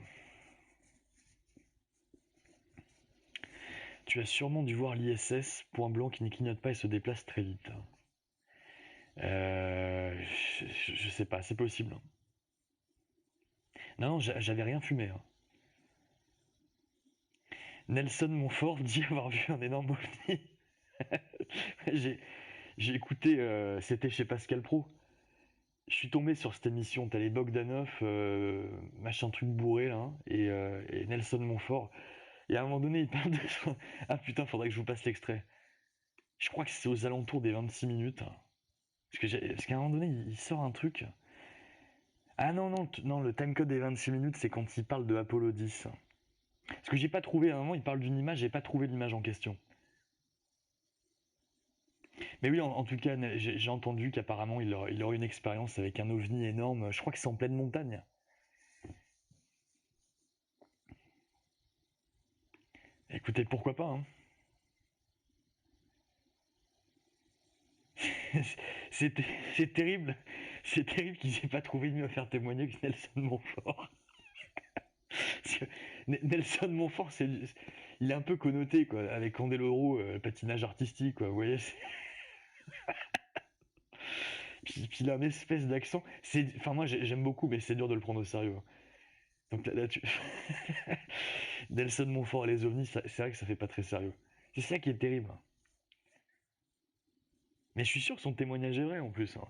Tu as sûrement dû voir l'ISS, point blanc qui ne clignote pas et se déplace très vite. Euh, je sais pas, c'est possible. Non, non, j'avais rien fumé. Hein. Nelson Montfort dit avoir vu un énorme ovni. j'ai, j'ai écouté, c'était chez Pascal Pro. Je suis tombé sur cette émission, t'as les Bogdanov, machin truc bourré là, hein, et Nelson Montfort. Et à un moment donné, il parle de... Ah putain, faudrait que je vous passe l'extrait. Je crois que c'est aux alentours des 26 minutes. Parce qu'à un moment donné, il sort un truc. Ah non, non, non, le timecode des 26 minutes, c'est quand il parle de Apollo 10. Parce que j'ai pas trouvé, à un moment, il parle d'une image, j'ai pas trouvé l'image en question. Mais oui, en tout cas, j'ai entendu qu'apparemment, il aurait une expérience avec un ovni énorme. Je crois que c'est en pleine montagne. Écoutez, pourquoi pas, hein. C'est c'est terrible. C'est terrible qu'ils aient pas trouvé mieux à faire témoigner que Nelson Montfort. Parce que Nelson Montfort, il est un peu connoté, quoi, avec Candeloro, patinage artistique, quoi, vous voyez. Puis il a une espèce d'accent. Enfin, moi, j'aime beaucoup, mais c'est dur de le prendre au sérieux. Donc là, Nelson Montfort et les ovnis, c'est vrai que ça fait pas très sérieux. C'est ça qui est terrible. Mais je suis sûr que son témoignage est vrai, en plus. Hein.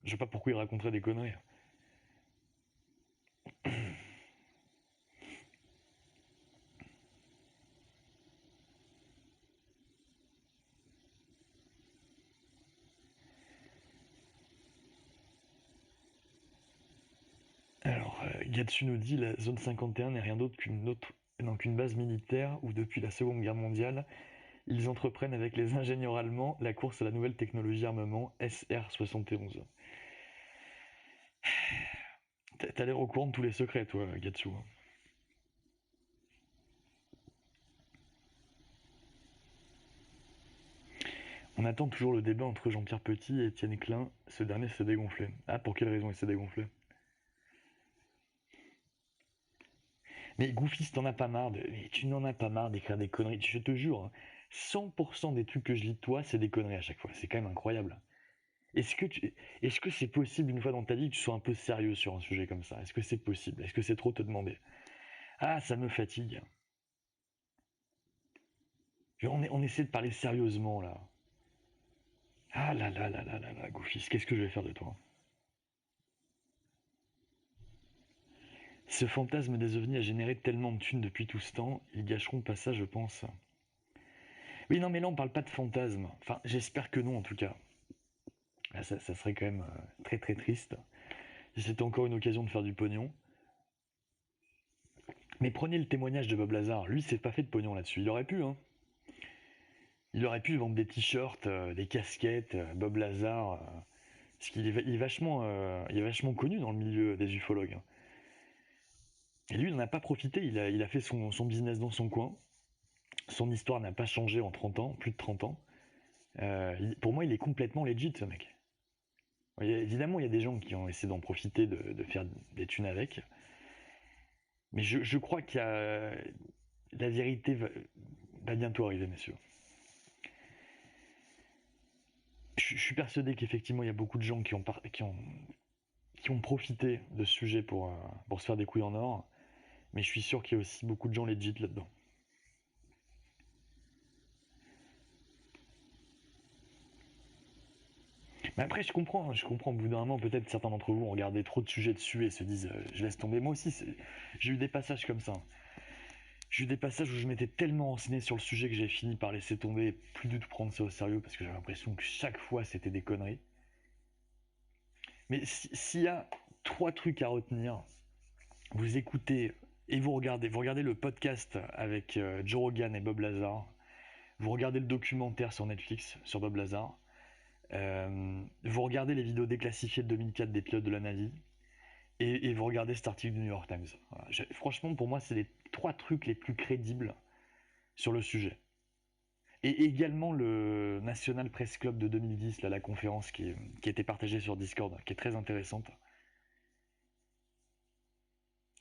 Je sais pas pourquoi il raconterait des conneries. Alors, Gatsu nous dit la zone 51 n'est rien d'autre qu'une base militaire où, depuis la Seconde Guerre mondiale, ils entreprennent avec les ingénieurs allemands la course à la nouvelle technologie armement SR-71. T'as l'air au courant de tous les secrets, toi, Gatsu. On attend toujours le débat entre Jean-Pierre Petit et Étienne Klein. Ce dernier s'est dégonflé. Ah, pour quelle raison il s'est dégonflé? Mais Goofy, t'en as pas marre mais tu n'en as pas marre d'écrire des conneries. Je te jure, hein, 100% des trucs que je lis de toi, c'est des conneries à chaque fois. C'est quand même incroyable. Est-ce que c'est possible une fois dans ta vie que tu sois un peu sérieux sur un sujet comme ça? Est-ce que c'est possible? Est-ce que c'est trop te demander? Ah, ça me fatigue. On essaie de parler sérieusement là. Ah là là là là là là, Goofy, qu'est-ce que je vais faire de toi? Ce fantasme des ovnis a généré tellement de thunes depuis tout ce temps, ils gâcheront pas ça, je pense. Oui, non, mais là, on parle pas de fantasme. Enfin, j'espère que non, en tout cas. Là, ça serait quand même très très triste. Si c'était encore une occasion de faire du pognon. Mais prenez le témoignage de Bob Lazar. Lui, s'est pas fait de pognon là-dessus. Il aurait pu, hein. Il aurait pu vendre des t-shirts, des casquettes, Bob Lazar. Parce il est vachement connu dans le milieu des ufologues, hein. Et lui, il n'en a pas profité. Il a fait son business dans son coin. Son histoire n'a pas changé en 30 ans, plus de 30 ans. Pour moi, il est complètement legit, ce mec. Évidemment, il y a des gens qui ont essayé d'en profiter, de faire des thunes avec. Mais je crois qu'il y a. La vérité va bientôt arriver, messieurs. Je suis persuadé qu'effectivement, il y a beaucoup de gens qui ont profité de ce sujet pour se faire des couilles en or. Mais je suis sûr qu'il y a aussi beaucoup de gens legit là-dedans. Mais après, je comprends, au bout d'un moment, peut-être certains d'entre vous ont regardé trop de sujets dessus et se disent je laisse tomber. Moi aussi, j'ai eu des passages comme ça. J'ai eu des passages où je m'étais tellement renseigné sur le sujet que j'ai fini par laisser tomber et plus du tout prendre ça au sérieux parce que j'avais l'impression que chaque fois c'était des conneries. Mais s'il y a trois trucs à retenir, vous écoutez et vous regardez le podcast avec Joe Rogan et Bob Lazar, vous regardez le documentaire sur Netflix sur Bob Lazar, vous regardez les vidéos déclassifiées de 2004 des pilotes de la Navy, et vous regardez cet article du New York Times. Voilà. Franchement, pour moi, c'est les trois trucs les plus crédibles sur le sujet. Et également le National Press Club de 2010, là, la conférence qui a été partagée sur Discord, qui est très intéressante.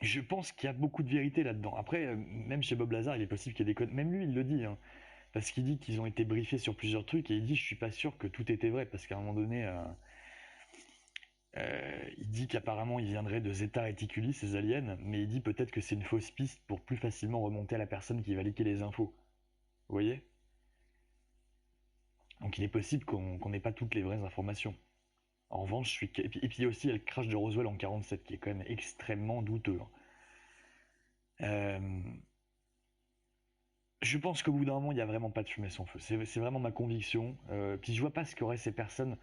Je pense qu'il y a beaucoup de vérité là-dedans. Après, même chez Bob Lazar, il est possible qu'il y ait des codes. Même lui, il le dit, hein, parce qu'il dit qu'ils ont été briefés sur plusieurs trucs et il dit je suis pas sûr que tout était vrai parce qu'à un moment donné, il dit qu'apparemment ils viendraient de Zeta Reticuli, ces aliens, mais il dit peut-être que c'est une fausse piste pour plus facilement remonter à la personne qui va liquer les infos. Vous voyez? Donc il est possible qu'on n'ait pas toutes les vraies informations. En revanche, et puis il y a aussi le crash de Roswell en 47 qui est quand même extrêmement douteux, hein. Euh, je pense qu'au bout d'un moment, il n'y a vraiment pas de fumée sans feu. C'est vraiment ma conviction. Puis je vois pas ce qu'auraient ces personnes,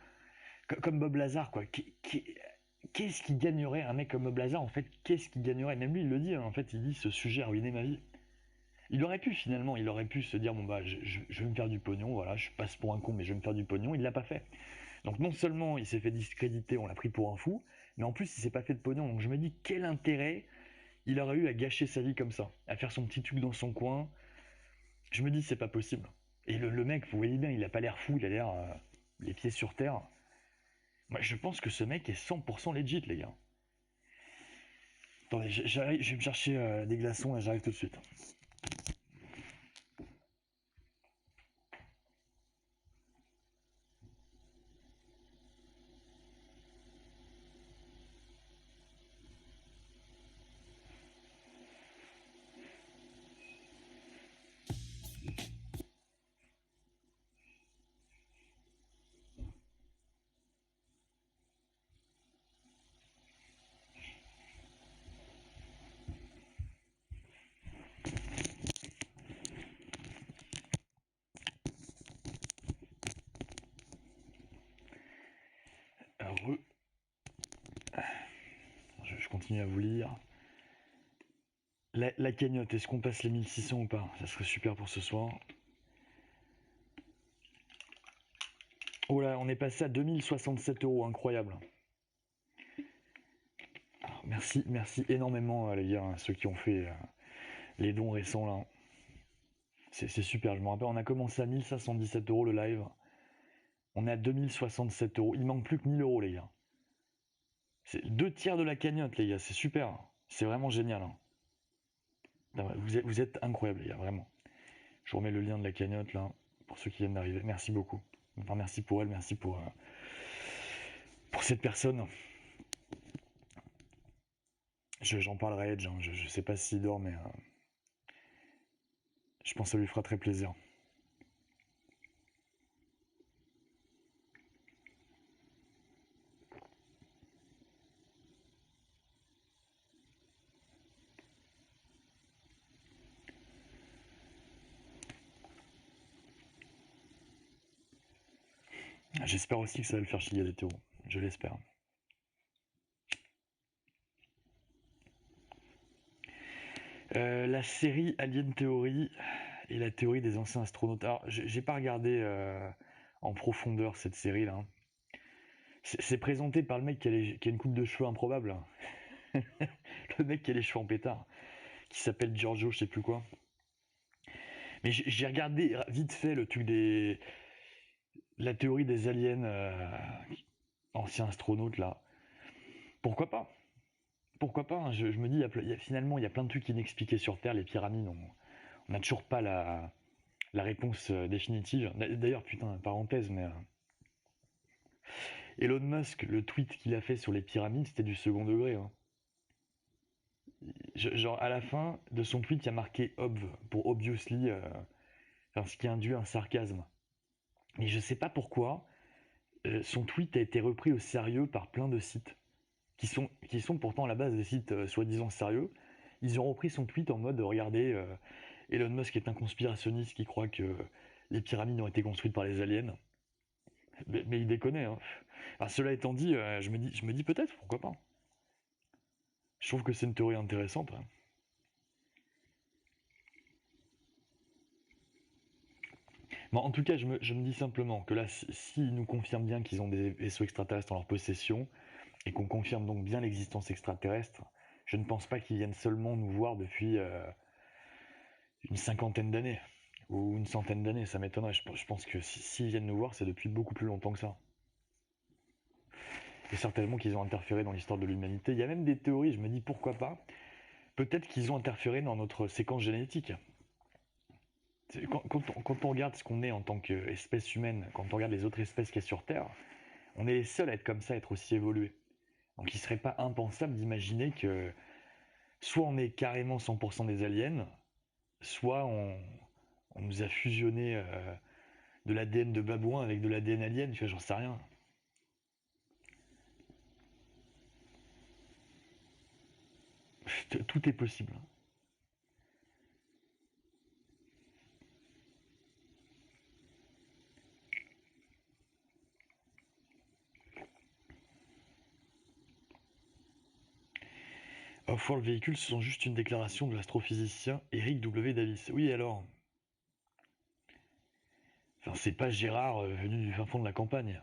comme Bob Lazar, quoi. Qu'est-ce qui gagnerait un mec comme Bob Lazar, en fait? Qu'est-ce qui gagnerait? Même lui, il le dit, hein, en fait, il dit ce sujet a ruiné ma vie. Il aurait pu finalement, il aurait pu se dire bon bah je vais me faire du pognon, voilà, je passe pour un con mais je vais me faire du pognon, il l'a pas fait. Donc non seulement il s'est fait discréditer, on l'a pris pour un fou, mais en plus il s'est pas fait de pognon. Donc je me dis quel intérêt il aurait eu à gâcher sa vie comme ça, à faire son petit truc dans son coin. Je me dis c'est pas possible. Et le mec, vous voyez bien, il a pas l'air fou, il a l'air les pieds sur terre. Moi je pense que ce mec est 100% legit les gars. Attendez, je vais me chercher des glaçons et j'arrive tout de suite. Re... Je continue à vous lire. La cagnotte, est-ce qu'on passe les 1600 ou pas? Ça serait super pour ce soir. Oh là, on est passé à 2067 euros, incroyable. Alors, merci énormément les gars, ceux qui ont fait les dons récents là. C'est super, je me rappelle, on a commencé à 1517 euros le live. On est à 2067 euros. Il manque plus que 1000 euros les gars. C'est 2 tiers de la cagnotte les gars, c'est super. C'est vraiment génial, hein. Vous êtes incroyables les gars, vraiment. Je vous remets le lien de la cagnotte là, pour ceux qui viennent d'arriver. Merci beaucoup. Enfin merci pour elle, merci pour Pour cette personne, j'en parlerai à Edge, hein. Je sais pas s'il dort, mais je pense que ça lui fera très plaisir. J'espère aussi que ça va le faire chier les théories. Je l'espère. La série Alien Theory et la théorie des anciens astronautes. Alors, j'ai pas regardé en profondeur cette série là. C'est présenté par le mec qui a une coupe de cheveux improbable. Le mec qui a les cheveux en pétard. Qui s'appelle Giorgio, je sais plus quoi. Mais j'ai regardé vite fait le truc des. La théorie des aliens anciens astronautes là. Pourquoi pas? Pourquoi pas, hein, je me dis, finalement, il y a plein de trucs inexpliqués sur Terre. Les pyramides, on n'a toujours pas la réponse définitive. D'ailleurs, putain, parenthèse, mais Elon Musk, le tweet qu'il a fait sur les pyramides, c'était du second degré, hein. Genre, à la fin de son tweet, il y a marqué obv pour obviously, enfin, ce qui induit un sarcasme. Mais je sais pas pourquoi, son tweet a été repris au sérieux par plein de sites qui sont pourtant à la base des sites soi-disant sérieux. Ils ont repris son tweet en mode regardez, Elon Musk est un conspirationniste qui croit que les pyramides ont été construites par les aliens. Mais il déconne, hein. Enfin, cela étant dit, je me dis peut-être, pourquoi pas. Je trouve que c'est une théorie intéressante, hein. Bon, en tout cas, je me dis simplement que là, s'ils nous confirment bien qu'ils ont des vaisseaux extraterrestres en leur possession, et qu'on confirme donc bien l'existence extraterrestre, je ne pense pas qu'ils viennent seulement nous voir depuis une cinquantaine d'années, ou une centaine d'années, ça m'étonnerait. Je pense que s'ils viennent nous voir, c'est depuis beaucoup plus longtemps que ça. Et certainement qu'ils ont interféré dans l'histoire de l'humanité. Il y a même des théories, je me dis pourquoi pas. Peut-être qu'ils ont interféré dans notre séquence génétique. Quand on regarde ce qu'on est en tant qu'espèce humaine, quand on regarde les autres espèces qu'il y a sur Terre, on est les seuls à être comme ça, à être aussi évolués. Donc il serait pas impensable d'imaginer que soit on est carrément 100% des aliens, soit on nous a fusionné de l'ADN de babouin avec de l'ADN alien, tu vois, j'en sais rien. Tout est possible. Off-World Véhicules, ce sont juste une déclaration de l'astrophysicien Eric W. Davis. Oui, alors. Enfin, c'est pas Gérard venu du fin fond de la campagne.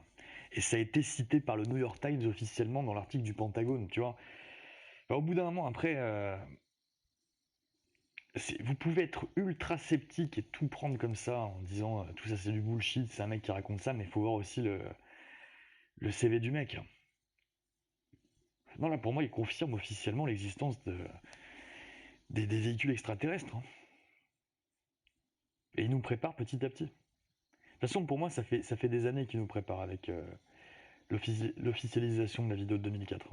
Et ça a été cité par le New York Times officiellement dans l'article du Pentagone, tu vois. Enfin, au bout d'un moment, après, vous pouvez être ultra sceptique et tout prendre comme ça en disant tout ça c'est du bullshit, c'est un mec qui raconte ça, mais il faut voir aussi le CV du mec. Non, là pour moi, il confirme officiellement l'existence des véhicules extraterrestres, hein. Et il nous prépare petit à petit. De toute façon, pour moi, ça fait des années qu'il nous prépare avec l'officialisation de la vidéo de 2004.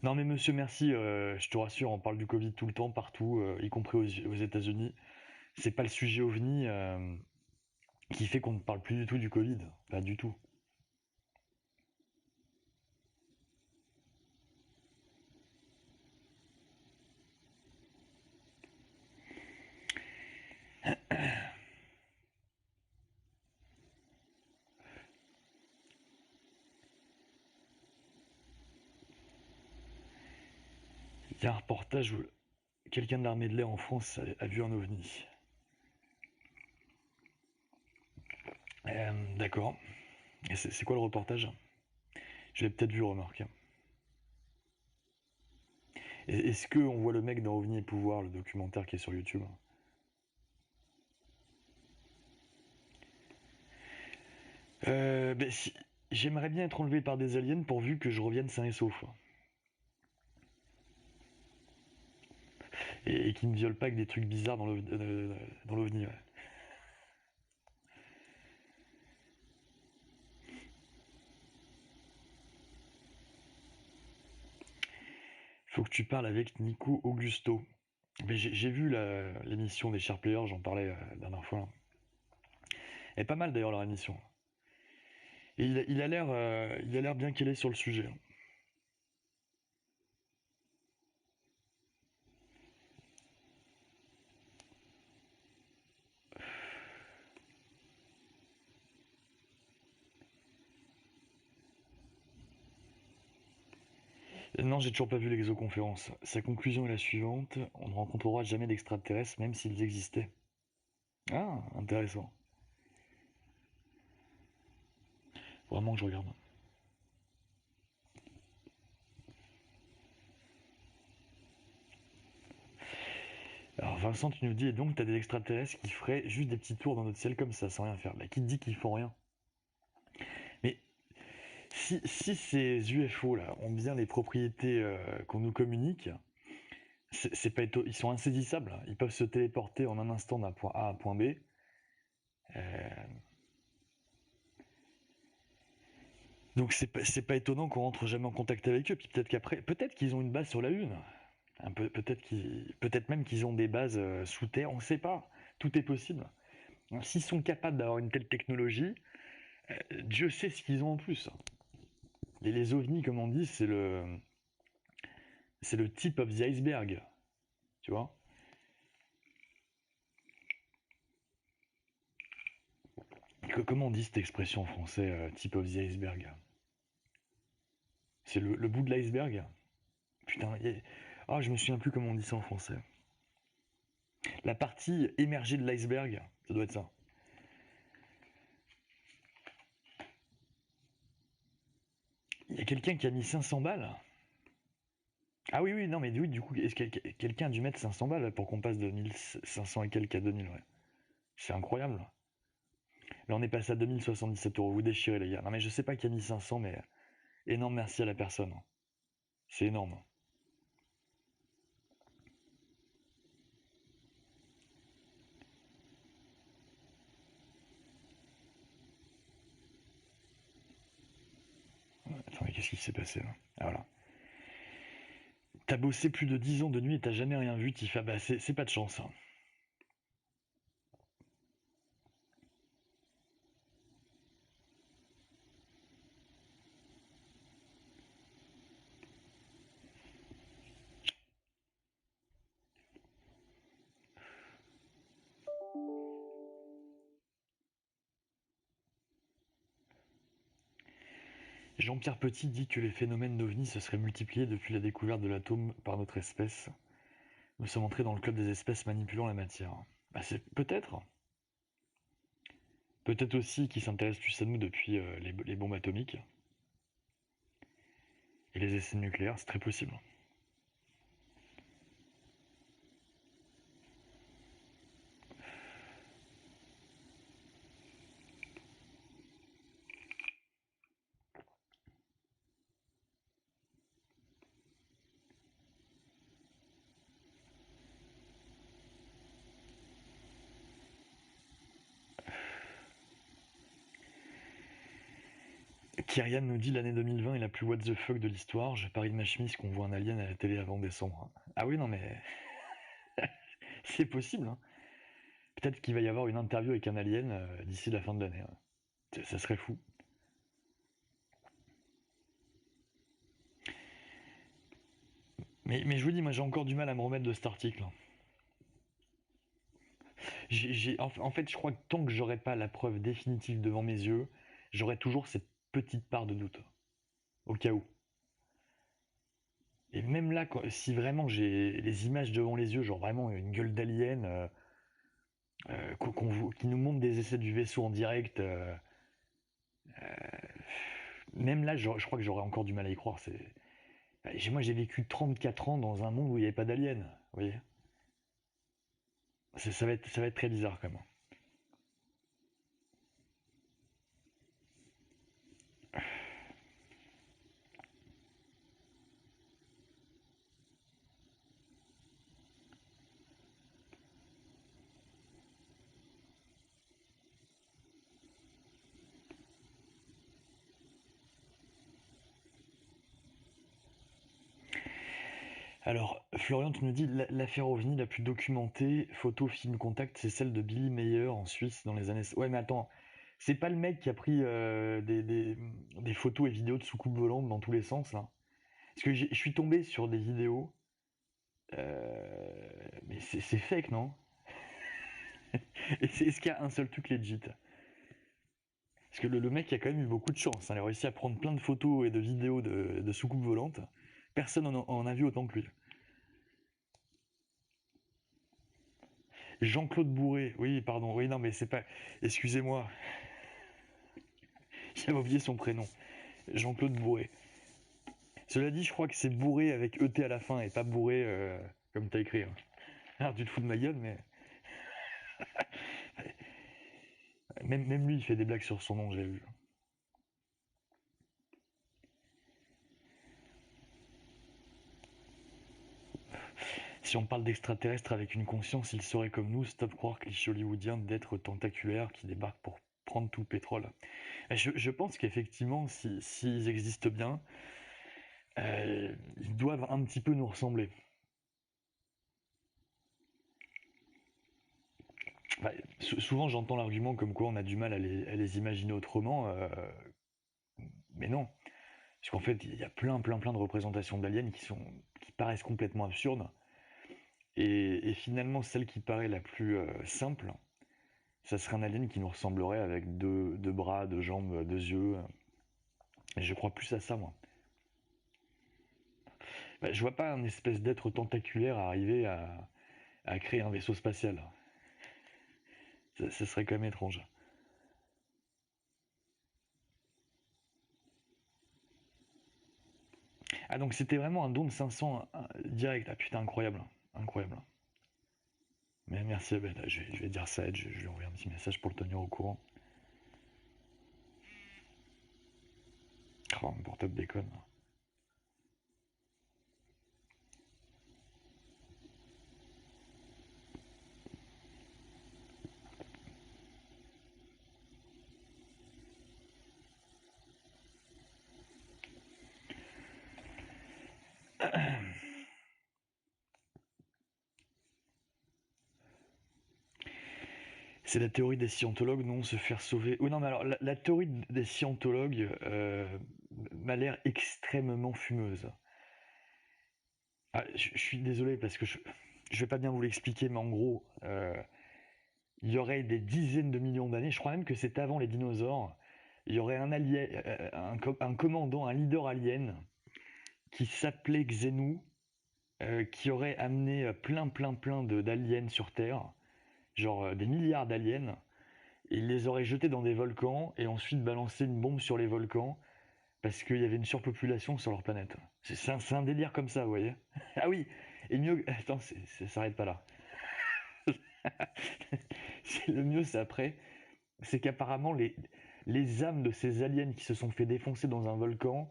Non mais monsieur, merci, je te rassure, on parle du Covid tout le temps, partout, y compris aux États-Unis. C'est pas le sujet OVNI qui fait qu'on ne parle plus du tout du Covid, pas du tout. Il y a un reportage où quelqu'un de l'armée de l'air en France a vu un OVNI. D'accord. Et c'est quoi le reportage? Je l'ai peut-être vu, remarque. Est-ce qu'on voit le mec dans OVNI et Pouvoir, le documentaire qui est sur YouTube? Si, j'aimerais bien être enlevé par des aliens pourvu que je revienne sain et sauf. et qui ne viole pas que des trucs bizarres dans l'OVNI. Ouais. Faut que tu parles avec Nico Augusto. Mais j'ai vu l'émission des Sharp Players, j'en parlais la dernière fois. Elle est pas mal d'ailleurs leur émission. Et il a l'air bien calé sur le sujet. Non, j'ai toujours pas vu l'exoconférence. Sa conclusion est la suivante: on ne rencontrera jamais d'extraterrestres, même s'ils existaient. Ah, intéressant. Vraiment que je regarde. Alors Vincent, tu nous dis, et donc t'as des extraterrestres qui feraient juste des petits tours dans notre ciel comme ça, sans rien faire. Bah, qui te dit qu'ils font rien? Mais si ces UFO là ont bien les propriétés qu'on nous communique, c'est pas ils sont insaisissables. Ils peuvent se téléporter en un instant d'un point A à un point B. Euh, donc c'est pas étonnant qu'on rentre jamais en contact avec eux. Puis peut-être qu'ils ont une base sur la Lune. Peut-être même qu'ils ont des bases sous terre. On ne sait pas. Tout est possible. S'ils sont capables d'avoir une telle technologie, Dieu sait ce qu'ils ont en plus. Et les ovnis, comme on dit, c'est le tip of the iceberg. Tu vois? Comment on dit cette expression en français, tip of the iceberg? C'est le bout de l'iceberg? Putain, ah, je me souviens plus comment on dit ça en français. La partie émergée de l'iceberg, ça doit être ça. Il y a quelqu'un qui a mis 500 balles. Ah oui, oui, non, mais oui, du coup, est-ce que quelqu'un a dû mettre 500 balles pour qu'on passe de 1500 et quelques à 2000, ouais. C'est incroyable. Là, on est passé à 2077 €. Vous déchirez, les gars. Non, mais je sais pas qui a mis 500, mais énorme merci à la personne. C'est énorme. Attends, mais qu'est-ce qui s'est passé là? Ah, voilà. T'as bossé plus de 10 ans de nuit et t'as jamais rien vu, Tifa. Bah, c'est pas de chance, hein. Jean-Pierre Petit dit que les phénomènes d'OVNI se seraient multipliés depuis la découverte de l'atome par notre espèce. Nous sommes entrés dans le club des espèces manipulant la matière. Bah, c'est peut-être. Peut-être aussi qu'ils s'intéressent plus à nous depuis les bombes atomiques et les essais nucléaires, c'est très possible. Kyrian nous dit l'année 2020 est la plus what the fuck de l'histoire. Je parie de ma chemise qu'on voit un alien à la télé avant décembre. Ah oui, non, mais c'est possible, hein. Peut-être qu'il va y avoir une interview avec un alien d'ici la fin de l'année. Ça serait fou. Mais je vous dis, moi j'ai encore du mal à me remettre de cet article. En fait, je crois que tant que j'aurai pas la preuve définitive devant mes yeux, j'aurai toujours cette petite part de doute. Au cas où. Et même là, si vraiment j'ai les images devant les yeux, genre vraiment une gueule d'alien, qui nous montre des essais du vaisseau en direct, même là, je crois que j'aurais encore du mal à y croire. Moi, j'ai vécu 34 ans dans un monde où il n'y avait pas d'aliens, vous voyez. Ça va être très bizarre quand même. Alors, Florian, tu nous dis l'affaire OVNI la plus documentée, photo, film, contact, c'est celle de Billy Mayer en Suisse dans les années. Ouais, mais attends, c'est pas le mec qui a pris des photos et vidéos de soucoupes volantes dans tous les sens là? Parce que je suis tombé sur des vidéos, mais c'est fake, non? Est-ce qu'il y a un seul truc legit? Parce que le mec a quand même eu beaucoup de chance, hein. Il a réussi à prendre plein de photos et de vidéos de soucoupes volantes. Personne en a vu autant que lui. Jean-Claude Bourré, oui, pardon, oui, non, mais c'est pas. Excusez-moi, j'avais oublié son prénom. Jean-Claude Bourré. Cela dit, je crois que c'est Bourré avec ET à la fin et pas Bourré comme t'as écrit, hein. Alors, tu te fous de ma gueule, mais. Même lui, il fait des blagues sur son nom, j'ai vu. Si on parle d'extraterrestres avec une conscience, ils seraient comme nous, stop croire cliché hollywoodien d'êtres tentaculaires qui débarquent pour prendre tout le pétrole. Je pense qu'effectivement, s'ils existent bien, ils doivent un petit peu nous ressembler. Enfin, souvent j'entends l'argument comme quoi on a du mal à les imaginer autrement, mais non. Parce qu'en fait, il y a plein de représentations d'aliens qui paraissent complètement absurdes. Et finalement, celle qui paraît la plus simple, ça serait un alien qui nous ressemblerait avec deux bras, deux jambes, deux yeux. Et je crois plus à ça, moi. Bah, je vois pas un espèce d'être tentaculaire arriver à créer un vaisseau spatial. Ça serait quand même étrange. Ah, donc c'était vraiment un don de 500 direct. Ah putain, incroyable. Incroyable. Mais merci Abel. Je vais dire ça à Ed, je lui envoie un petit message pour le tenir au courant. Oh, mon portable déconne. C'est la théorie des scientologues, non, se faire sauver. Oui, non, mais alors, la théorie des scientologues m'a l'air extrêmement fumeuse. Ah, je suis désolé parce que je vais pas bien vous l'expliquer, mais en gros, il y aurait des dizaines de millions d'années, je crois même que c'est avant les dinosaures, il y aurait un alien, un commandant, un leader alien qui s'appelait Xenu, qui aurait amené plein d'aliens sur Terre, genre des milliards d'aliens, et il les aurait jetés dans des volcans et ensuite balancé une bombe sur les volcans parce qu'il y avait une surpopulation sur leur planète. C'est un délire comme ça, vous voyez. Ah oui, et mieux. Attends, ça s'arrête pas là. Le mieux, c'est après. C'est qu'apparemment, les âmes de ces aliens qui se sont fait défoncer dans un volcan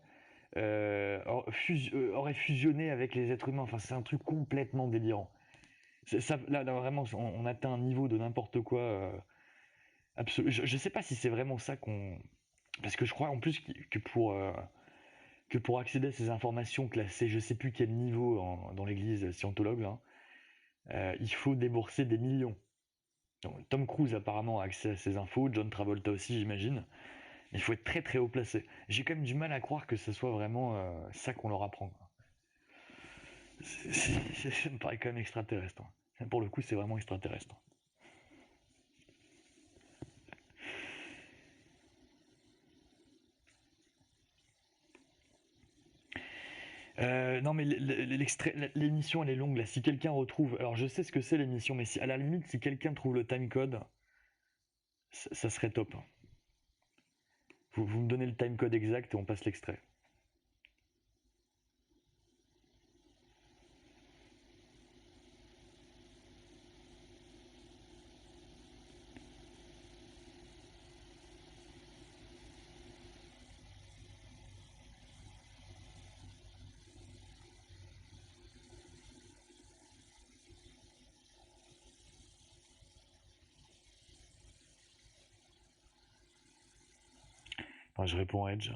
auraient fusionné avec les êtres humains. Enfin, c'est un truc complètement délirant. Là, vraiment, on atteint un niveau de n'importe quoi absolu. Je sais pas si c'est vraiment ça qu'on. Parce que je crois en plus que pour accéder à ces informations classées, je sais plus quel niveau dans l'église scientologue, là, il faut débourser des millions. Donc, Tom Cruise apparemment a accès à ces infos, John Travolta aussi, j'imagine. Il faut être très haut placé. J'ai quand même du mal à croire que ce soit vraiment ça qu'on leur apprend. Ça me paraît quand même extraterrestre, hein. Pour le coup, c'est vraiment extraterrestre. Non, mais l'émission elle est longue là. Si quelqu'un retrouve, alors je sais ce que c'est l'émission, mais si à la limite, si quelqu'un trouve le timecode, ça serait top. Vous me donnez le timecode exact et on passe l'extrait. Enfin, je réponds à Edge.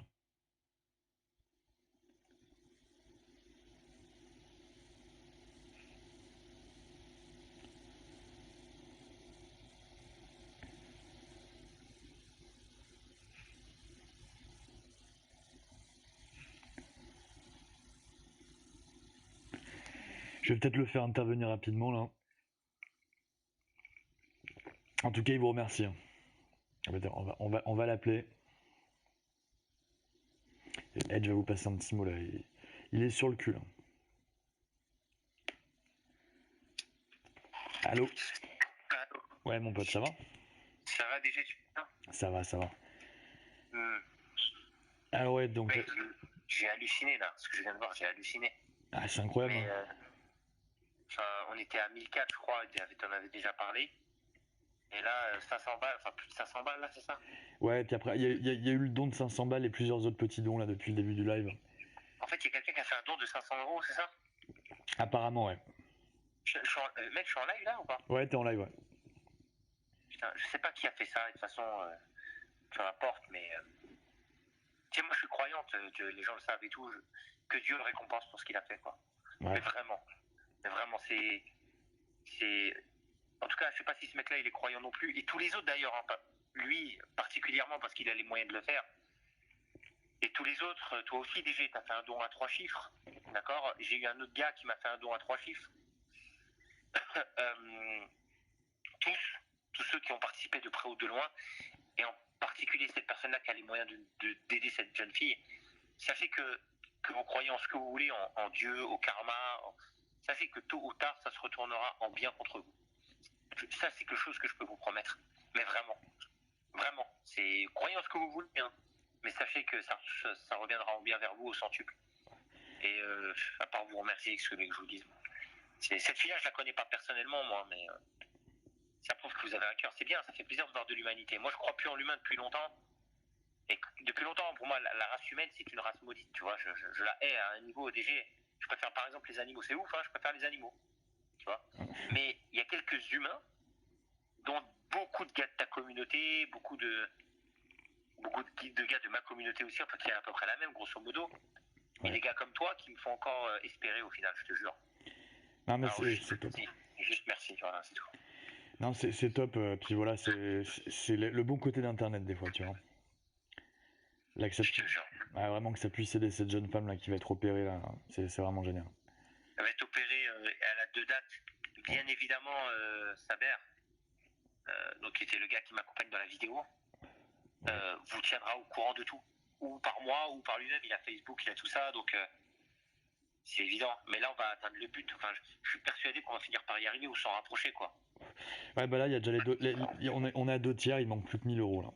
Je vais peut-être le faire intervenir rapidement là. En tout cas, il vous remercie. On va l'appeler. Edge va vous passer un petit mot là. Il est sur le cul. Là. Allô?
Allô.
Ouais, mon pote, ça va?
Ça va déjà,
Ça va. Alors ouais, donc...
Ouais, j'ai halluciné là, ce que je viens de voir, j'ai halluciné.
Ah, c'est incroyable.
Mais, on était à 1004, je crois, t'en avais déjà parlé. Et là, 500 balles, enfin plus de 500 balles là, c'est ça?
Ouais, puis après, il y a eu le don de 500 balles et plusieurs autres petits dons là depuis le début du live.
En fait, il y a quelqu'un qui a fait un don de 500 €, c'est ça?
Apparemment, ouais.
Mec, je suis en live là ou pas?
Ouais, t'es en live, ouais.
Putain, je sais pas qui a fait ça, de toute façon, peu importe, mais... Tu sais, moi je suis croyante, les gens le savent et tout, que Dieu le récompense pour ce qu'il a fait, quoi.
Ouais.
Mais vraiment, c'est... En tout cas, je sais pas si ce mec-là, il est croyant non plus. Et tous les autres, d'ailleurs, hein, lui, particulièrement, parce qu'il a les moyens de le faire. Et tous les autres, toi aussi, DG, t'as fait un don à 3 chiffres. D'accord? J'ai eu un autre gars qui m'a fait un don à 3 chiffres. Tous ceux qui ont participé de près ou de loin, et en particulier cette personne-là qui a les moyens d'aider cette jeune fille, sachez que vous croyez en ce que vous voulez, en Dieu, au karma, sachez que tôt ou tard, ça se retournera en bien contre vous. Ça, c'est quelque chose que je peux vous promettre. Mais vraiment, c'est croyez en ce que vous voulez, hein. Mais sachez que ça reviendra en bien vers vous au centuple. Et à part vous remercier, ce que je vous dise. Cette fille-là, je la connais pas personnellement, moi, mais ça prouve que vous avez un cœur. C'est bien, ça fait plaisir de voir de l'humanité. Moi, je crois plus en l'humain depuis longtemps. Et depuis longtemps, pour moi, la race humaine, c'est une race maudite, tu vois. Je la hais à un niveau ODG. Je préfère, par exemple, les animaux. C'est ouf, hein, je préfère les animaux, tu vois. Mais il y a quelques humains, dont beaucoup de gars de ta communauté, beaucoup de gars de ma communauté aussi, enfin, qui est à peu près la même, grosso modo. Ouais. Et des gars comme toi qui me font encore espérer au final, je te jure.
Non, mais c'est top.
Juste merci, voilà, c'est tout.
Non, c'est top. Puis voilà, c'est le bon côté d'Internet, des fois, tu vois. Là, que ça, vraiment que ça puisse aider cette jeune femme là qui va être opérée, là, c'est vraiment génial.
Elle va être opérée, elle a 2 dates. Bien évidemment, Saber, donc qui était le gars qui m'accompagne dans la vidéo, vous tiendra au courant de tout. Ou par moi, ou par lui-même, il a Facebook, il a tout ça, donc c'est évident. Mais là, on va atteindre le but. Enfin, je suis persuadé qu'on va finir par y arriver ou s'en rapprocher, quoi.
Ouais, bah là, il y a déjà on est à 2 tiers, il manque plus que 1000 €, là.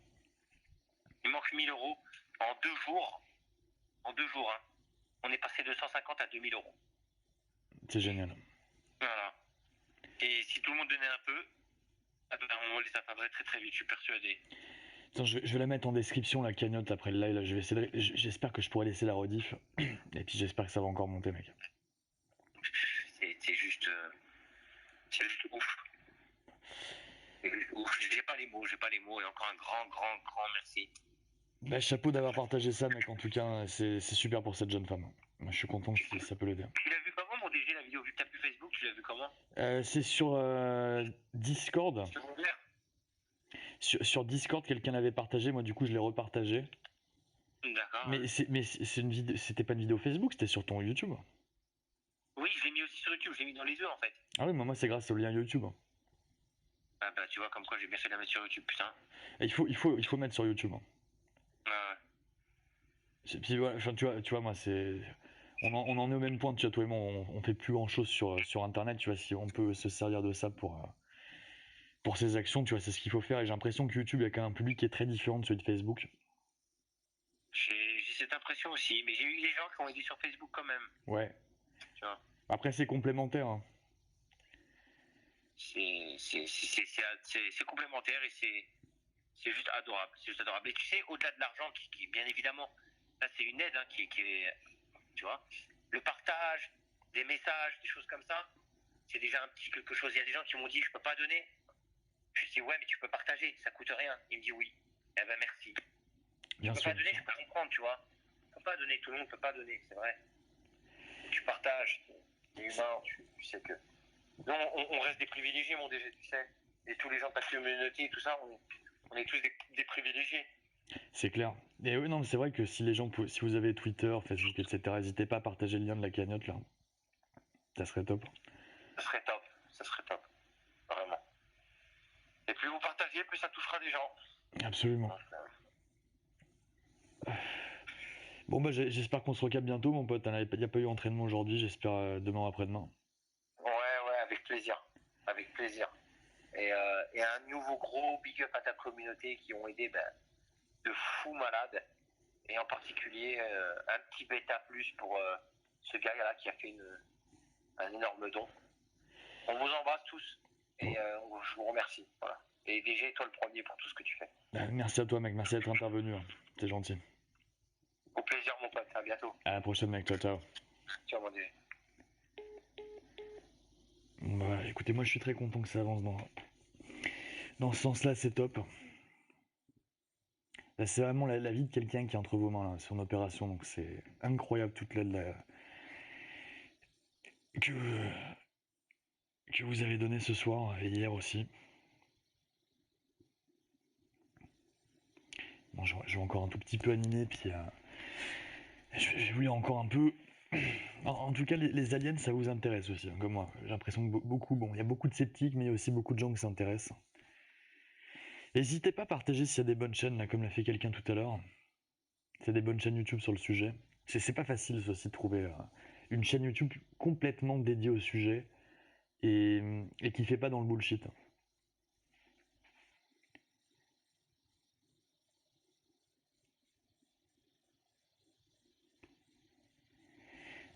Il manque 1000 € en 2 jours. En 2 jours, hein. On est passé de 150 à 2000 €.
C'est génial.
Voilà. Et si tout le monde donnait un peu, on les atteindrait très très vite, je suis persuadé.
Attends, je vais la mettre en description, la cagnotte, après le live. Là. Je vais essayer j'espère que je pourrai laisser la rediff. Et puis j'espère que ça va encore monter, mec.
C'est juste ouf. J'ai pas les mots. Et encore un grand merci.
Bah, chapeau d'avoir partagé ça, mec. En tout cas, c'est super pour cette jeune femme. Moi, je suis content que ça peut l'aider.
Tu l'as vu comment, mon DG, la vidéo? Vu que t'as plus Facebook, tu l'as vu comment?
C'est sur Discord. Sur Discord, quelqu'un l'avait partagé. Moi, du coup, je l'ai repartagé.
D'accord.
Mais c'est une vidéo. C'était pas une vidéo Facebook, c'était sur ton YouTube.
Oui, je l'ai mis aussi sur YouTube. Je l'ai mis dans les deux, en fait.
Ah oui, moi, c'est grâce au lien YouTube.
Ah bah, tu vois, comme quoi j'ai bien fait de la mettre sur YouTube, putain.
Et il faut mettre sur YouTube.
Ah
ouais. Puis voilà, tu vois, moi, c'est. On en est au même point, tu vois, toi et moi, on fait plus grand chose sur Internet, tu vois, si on peut se servir de ça pour ses actions, tu vois, c'est ce qu'il faut faire. Et j'ai l'impression que YouTube, il y a quand même un public qui est très différent de celui de Facebook.
J'ai cette impression aussi, mais j'ai eu des gens qui ont aidé sur Facebook quand même.
Ouais.
Tu vois.
Après, c'est complémentaire. Hein.
C'est complémentaire et c'est juste adorable. C'est juste adorable. Et tu sais, au-delà de l'argent, qui bien évidemment, là c'est une aide, hein, qui est, tu vois, le partage, des messages, des choses comme ça, c'est déjà un petit quelque chose. Il y a des gens qui m'ont dit, je peux pas donner. Je dis, ouais, mais tu peux partager, ça coûte rien. Il me dit oui. Eh ben merci.
Bien
tu peux pas donner, je peux comprendre, tu vois. Tu peux pas donner, tout le monde peut pas donner, c'est vrai. Tu partages, t'es humain, tu sais que. Non, on reste des privilégiés, mon DG, tu sais. Et tous les gens de ta communauté, tout ça, on est tous des privilégiés.
C'est clair. Et oui, non, c'est vrai que si vous avez Twitter, Facebook, etc., n'hésitez pas à partager le lien de la cagnotte, là. Ça serait top.
Ce serait top. Ça serait top. Vraiment. Et plus vous partagez, plus ça touchera des gens.
Absolument.
Donc,
Bon, bah, j'espère qu'on se recapte bientôt, mon pote. Il n'y a pas eu entraînement aujourd'hui, j'espère demain ou après-demain.
ouais, avec plaisir. Avec plaisir. Et un nouveau gros big up à ta communauté qui ont aidé de fous malades. Et en particulier, un petit bêta plus pour ce gars-là qui a fait un énorme don. On vous embrasse tous et je vous remercie. Voilà. Et DG, toi le premier pour tout ce que tu fais.
Merci à toi, mec. Merci d'être intervenu. C'est gentil.
Au plaisir, mon pote. À bientôt.
À la prochaine, mec. Ciao, ciao.
Ciao, mon DG.
Bah, écoutez, moi, je suis très content que ça avance dans ce sens-là. C'est top. Là, c'est vraiment la vie de quelqu'un qui est entre vos mains, là, sur une opération. Donc, c'est incroyable toute l'aide que vous avez donné ce soir et hier aussi. Bon, je vais encore un tout petit peu animer, puis je vais vous lire encore un peu. En tout cas, les aliens, ça vous intéresse aussi, hein, comme moi. J'ai l'impression que beaucoup, bon, il y a beaucoup de sceptiques, mais il y a aussi beaucoup de gens qui s'intéressent. N'hésitez pas à partager s'il y a des bonnes chaînes, là, comme l'a fait quelqu'un tout à l'heure. S'il y a des bonnes chaînes YouTube sur le sujet. C'est pas facile, aussi, de trouver une chaîne YouTube complètement dédiée au sujet et qui fait pas dans le bullshit.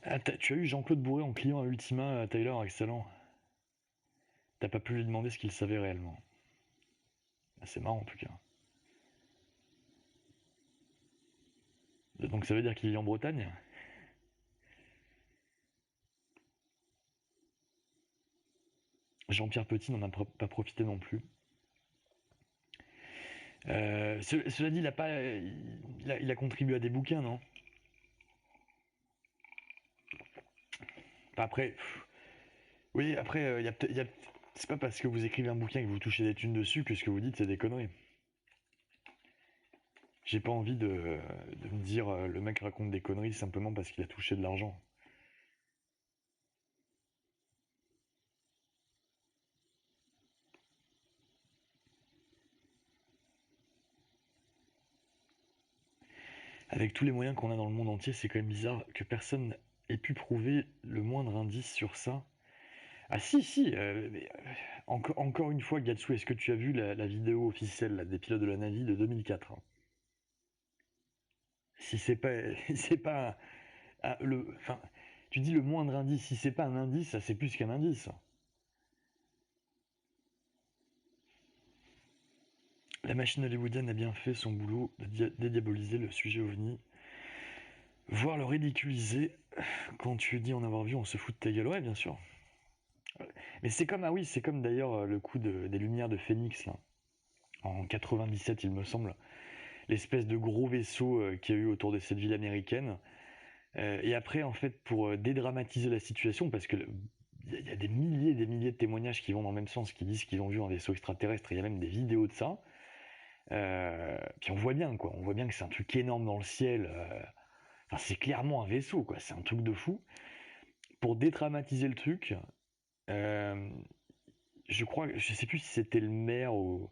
Ah, tu as eu Jean-Claude Bourré en client à Ultima, Tyler, excellent. T'as pas pu lui demander ce qu'il savait réellement. C'est marrant en tout cas. Donc ça veut dire qu'il vit en Bretagne? Jean-Pierre Petit n'en a pas profité non plus. Cela dit, il a contribué à des bouquins, non? Enfin, après, oui, après, c'est pas parce que vous écrivez un bouquin et que vous touchez des thunes dessus que ce que vous dites c'est des conneries. J'ai pas envie de me dire le mec raconte des conneries simplement parce qu'il a touché de l'argent. Avec tous les moyens qu'on a dans le monde entier, c'est quand même bizarre que personne ait pu prouver le moindre indice sur ça. Ah si, encore une fois, Gatsu, est-ce que tu as vu la vidéo officielle là, des pilotes de la Navy de 2004? Si c'est pas, c'est pas enfin, tu dis le moindre indice. Si c'est pas un indice, ça c'est plus qu'un indice. La machine hollywoodienne a bien fait son boulot de dédiaboliser le sujet OVNI, voire le ridiculiser. Quand tu dis en avoir vu, on se fout de ta gueule. Ouais, bien sûr. Mais c'est comme, ah oui, c'est comme d'ailleurs le coup des lumières de Phoenix, là, en 97, il me semble. L'espèce de gros vaisseau qu'il y a eu autour de cette ville américaine. Et après, en fait, pour dédramatiser la situation, parce que il y a des milliers et des milliers de témoignages qui vont dans le même sens, qui disent qu'ils ont vu un vaisseau extraterrestre, il y a même des vidéos de ça. Puis on voit bien, quoi. On voit bien que c'est un truc énorme dans le ciel. Enfin, c'est clairement un vaisseau, quoi. C'est un truc de fou. Pour dédramatiser le truc, je sais plus si c'était le maire ou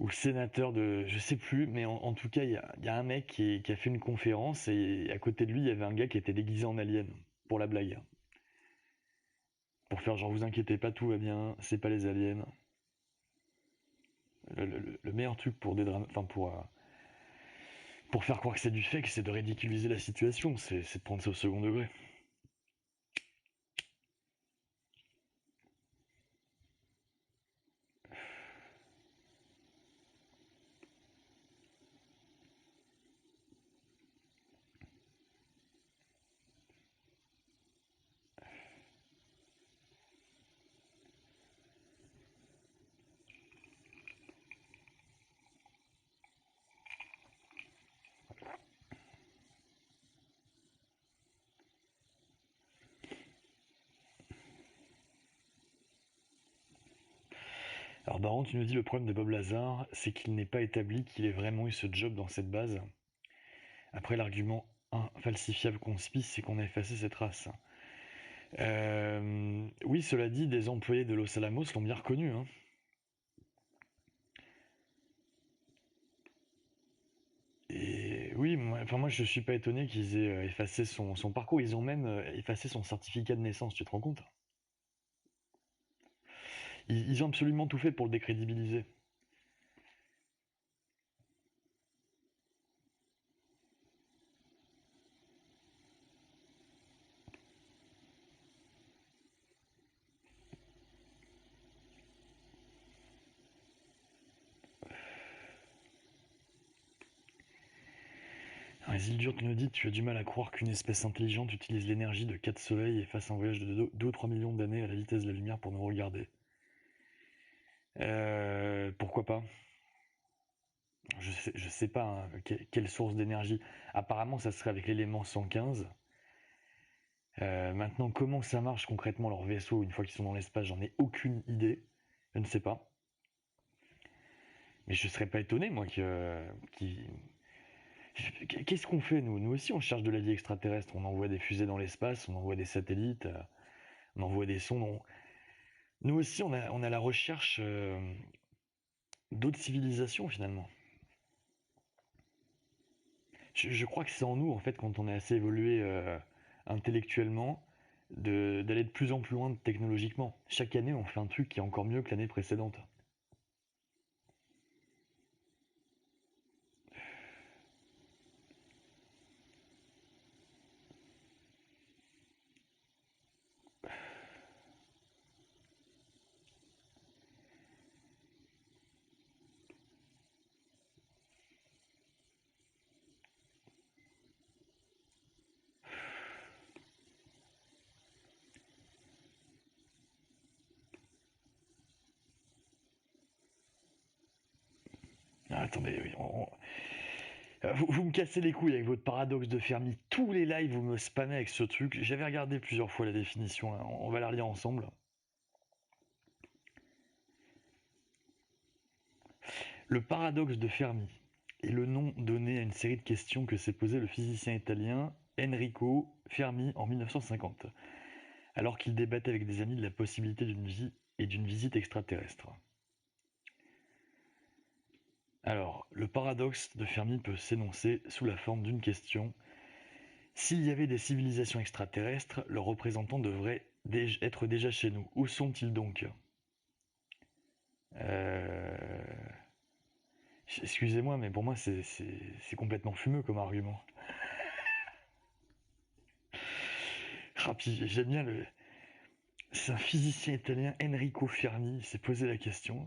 le sénateur je sais plus, mais en tout cas, il y a un mec qui a fait une conférence et à côté de lui, il y avait un gars qui était déguisé en alien, pour la blague. Pour faire genre, vous inquiétez pas, tout va bien, c'est pas les aliens. Le meilleur truc pour faire croire que c'est du fake, c'est de ridiculiser la situation, c'est de prendre ça au second degré. Alors Baron, tu nous dis le problème de Bob Lazar, c'est qu'il n'est pas établi qu'il ait vraiment eu ce job dans cette base. Après l'argument falsifiable conspice, c'est qu'on a effacé cette race. Oui, cela dit, des employés de Los Alamos l'ont bien reconnu, hein. Et oui, moi je suis pas étonné qu'ils aient effacé son parcours. Ils ont même effacé son certificat de naissance, tu te rends compte? Ils ont absolument tout fait pour le décrédibiliser. Alors, Isildur, tu nous dis, tu as du mal à croire qu'une espèce intelligente utilise l'énergie de 4 soleils et fasse un voyage de 2 ou 3 millions d'années à la vitesse de la lumière pour nous regarder. Pourquoi pas? Je sais pas hein, quelle source d'énergie. Apparemment, ça serait avec l'élément 115. Maintenant, comment ça marche concrètement leur vaisseau une fois qu'ils sont dans l'espace, j'en ai aucune idée. Je ne sais pas. Mais je serais pas étonné, moi, Qu'est-ce qu'on fait, nous? Nous aussi, on cherche de la vie extraterrestre. On envoie des fusées dans l'espace, on envoie des satellites, on envoie des sondes. Nous aussi, on a la recherche d'autres civilisations, finalement. Je crois que c'est en nous, en fait, quand on est assez évolué intellectuellement, d'aller de plus en plus loin technologiquement. Chaque année, on fait un truc qui est encore mieux que l'année précédente. Ah, attendez, oui, vous me cassez les couilles avec votre paradoxe de Fermi. Tous les lives, vous me spammez avec ce truc. J'avais regardé plusieurs fois la définition, là. On va la relire ensemble. Le paradoxe de Fermi est le nom donné à une série de questions que s'est posé le physicien italien Enrico Fermi en 1950, alors qu'il débattait avec des amis de la possibilité d'une vie et d'une visite extraterrestre. Alors, le paradoxe de Fermi peut s'énoncer sous la forme d'une question. S'il y avait des civilisations extraterrestres, leurs représentants devraient être déjà chez nous. Où sont-ils donc? euh... Excusez-moi, mais pour moi, c'est complètement fumeux comme argument. J'aime bien le. C'est un physicien italien, Enrico Fermi, s'est posé la question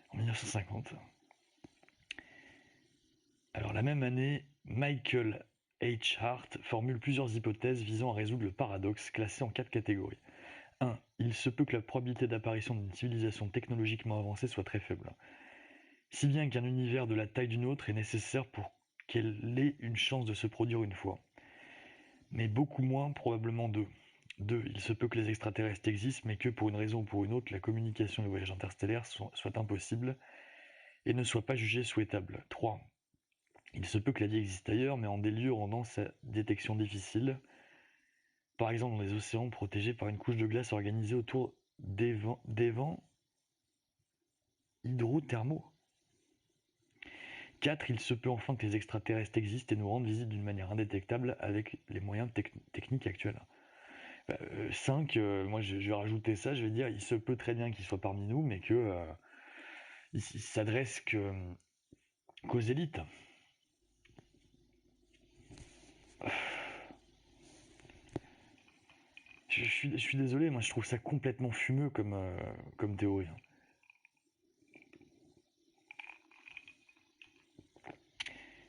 en 1950. Alors, la même année, Michael H. Hart formule plusieurs hypothèses visant à résoudre le paradoxe, classé en 4 catégories. 1. Il se peut que la probabilité d'apparition d'une civilisation technologiquement avancée soit très faible. Si bien qu'un univers de la taille d'une autre est nécessaire pour qu'elle ait une chance de se produire une fois. Mais beaucoup moins probablement 2. 2. Il se peut que les extraterrestres existent, mais que pour une raison ou pour une autre, la communication et le voyage interstellaire soit impossible et ne soit pas jugée souhaitable. 3. Il se peut que la vie existe ailleurs, mais en des lieux rendant sa détection difficile. Par exemple dans les océans protégés par une couche de glace organisée autour des vents hydrothermaux. 4. Il se peut enfin que les extraterrestres existent et nous rendent visite d'une manière indétectable avec les moyens techniques actuels. 5. Moi je vais rajouter ça, je vais dire, il se peut très bien qu'ils soient parmi nous, mais que il s'adresse qu'aux élites. Je suis désolé, moi je trouve ça complètement fumeux comme théorie.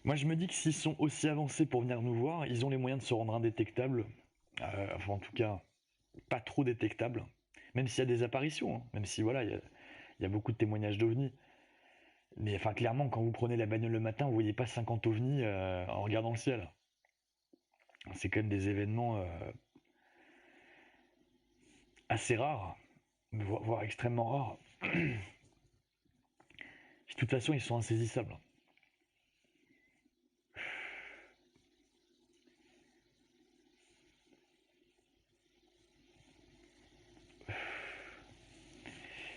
Moi je me dis que s'ils sont aussi avancés pour venir nous voir, ils ont les moyens de se rendre indétectables, enfin en tout cas pas trop détectables, même s'il y a des apparitions, hein, même si voilà, il y a beaucoup de témoignages d'ovnis. Mais enfin clairement, quand vous prenez la bagnole le matin, vous voyez pas 50 ovnis en regardant le ciel. C'est quand même des événements assez rares, voire extrêmement rares. De toute façon, ils sont insaisissables.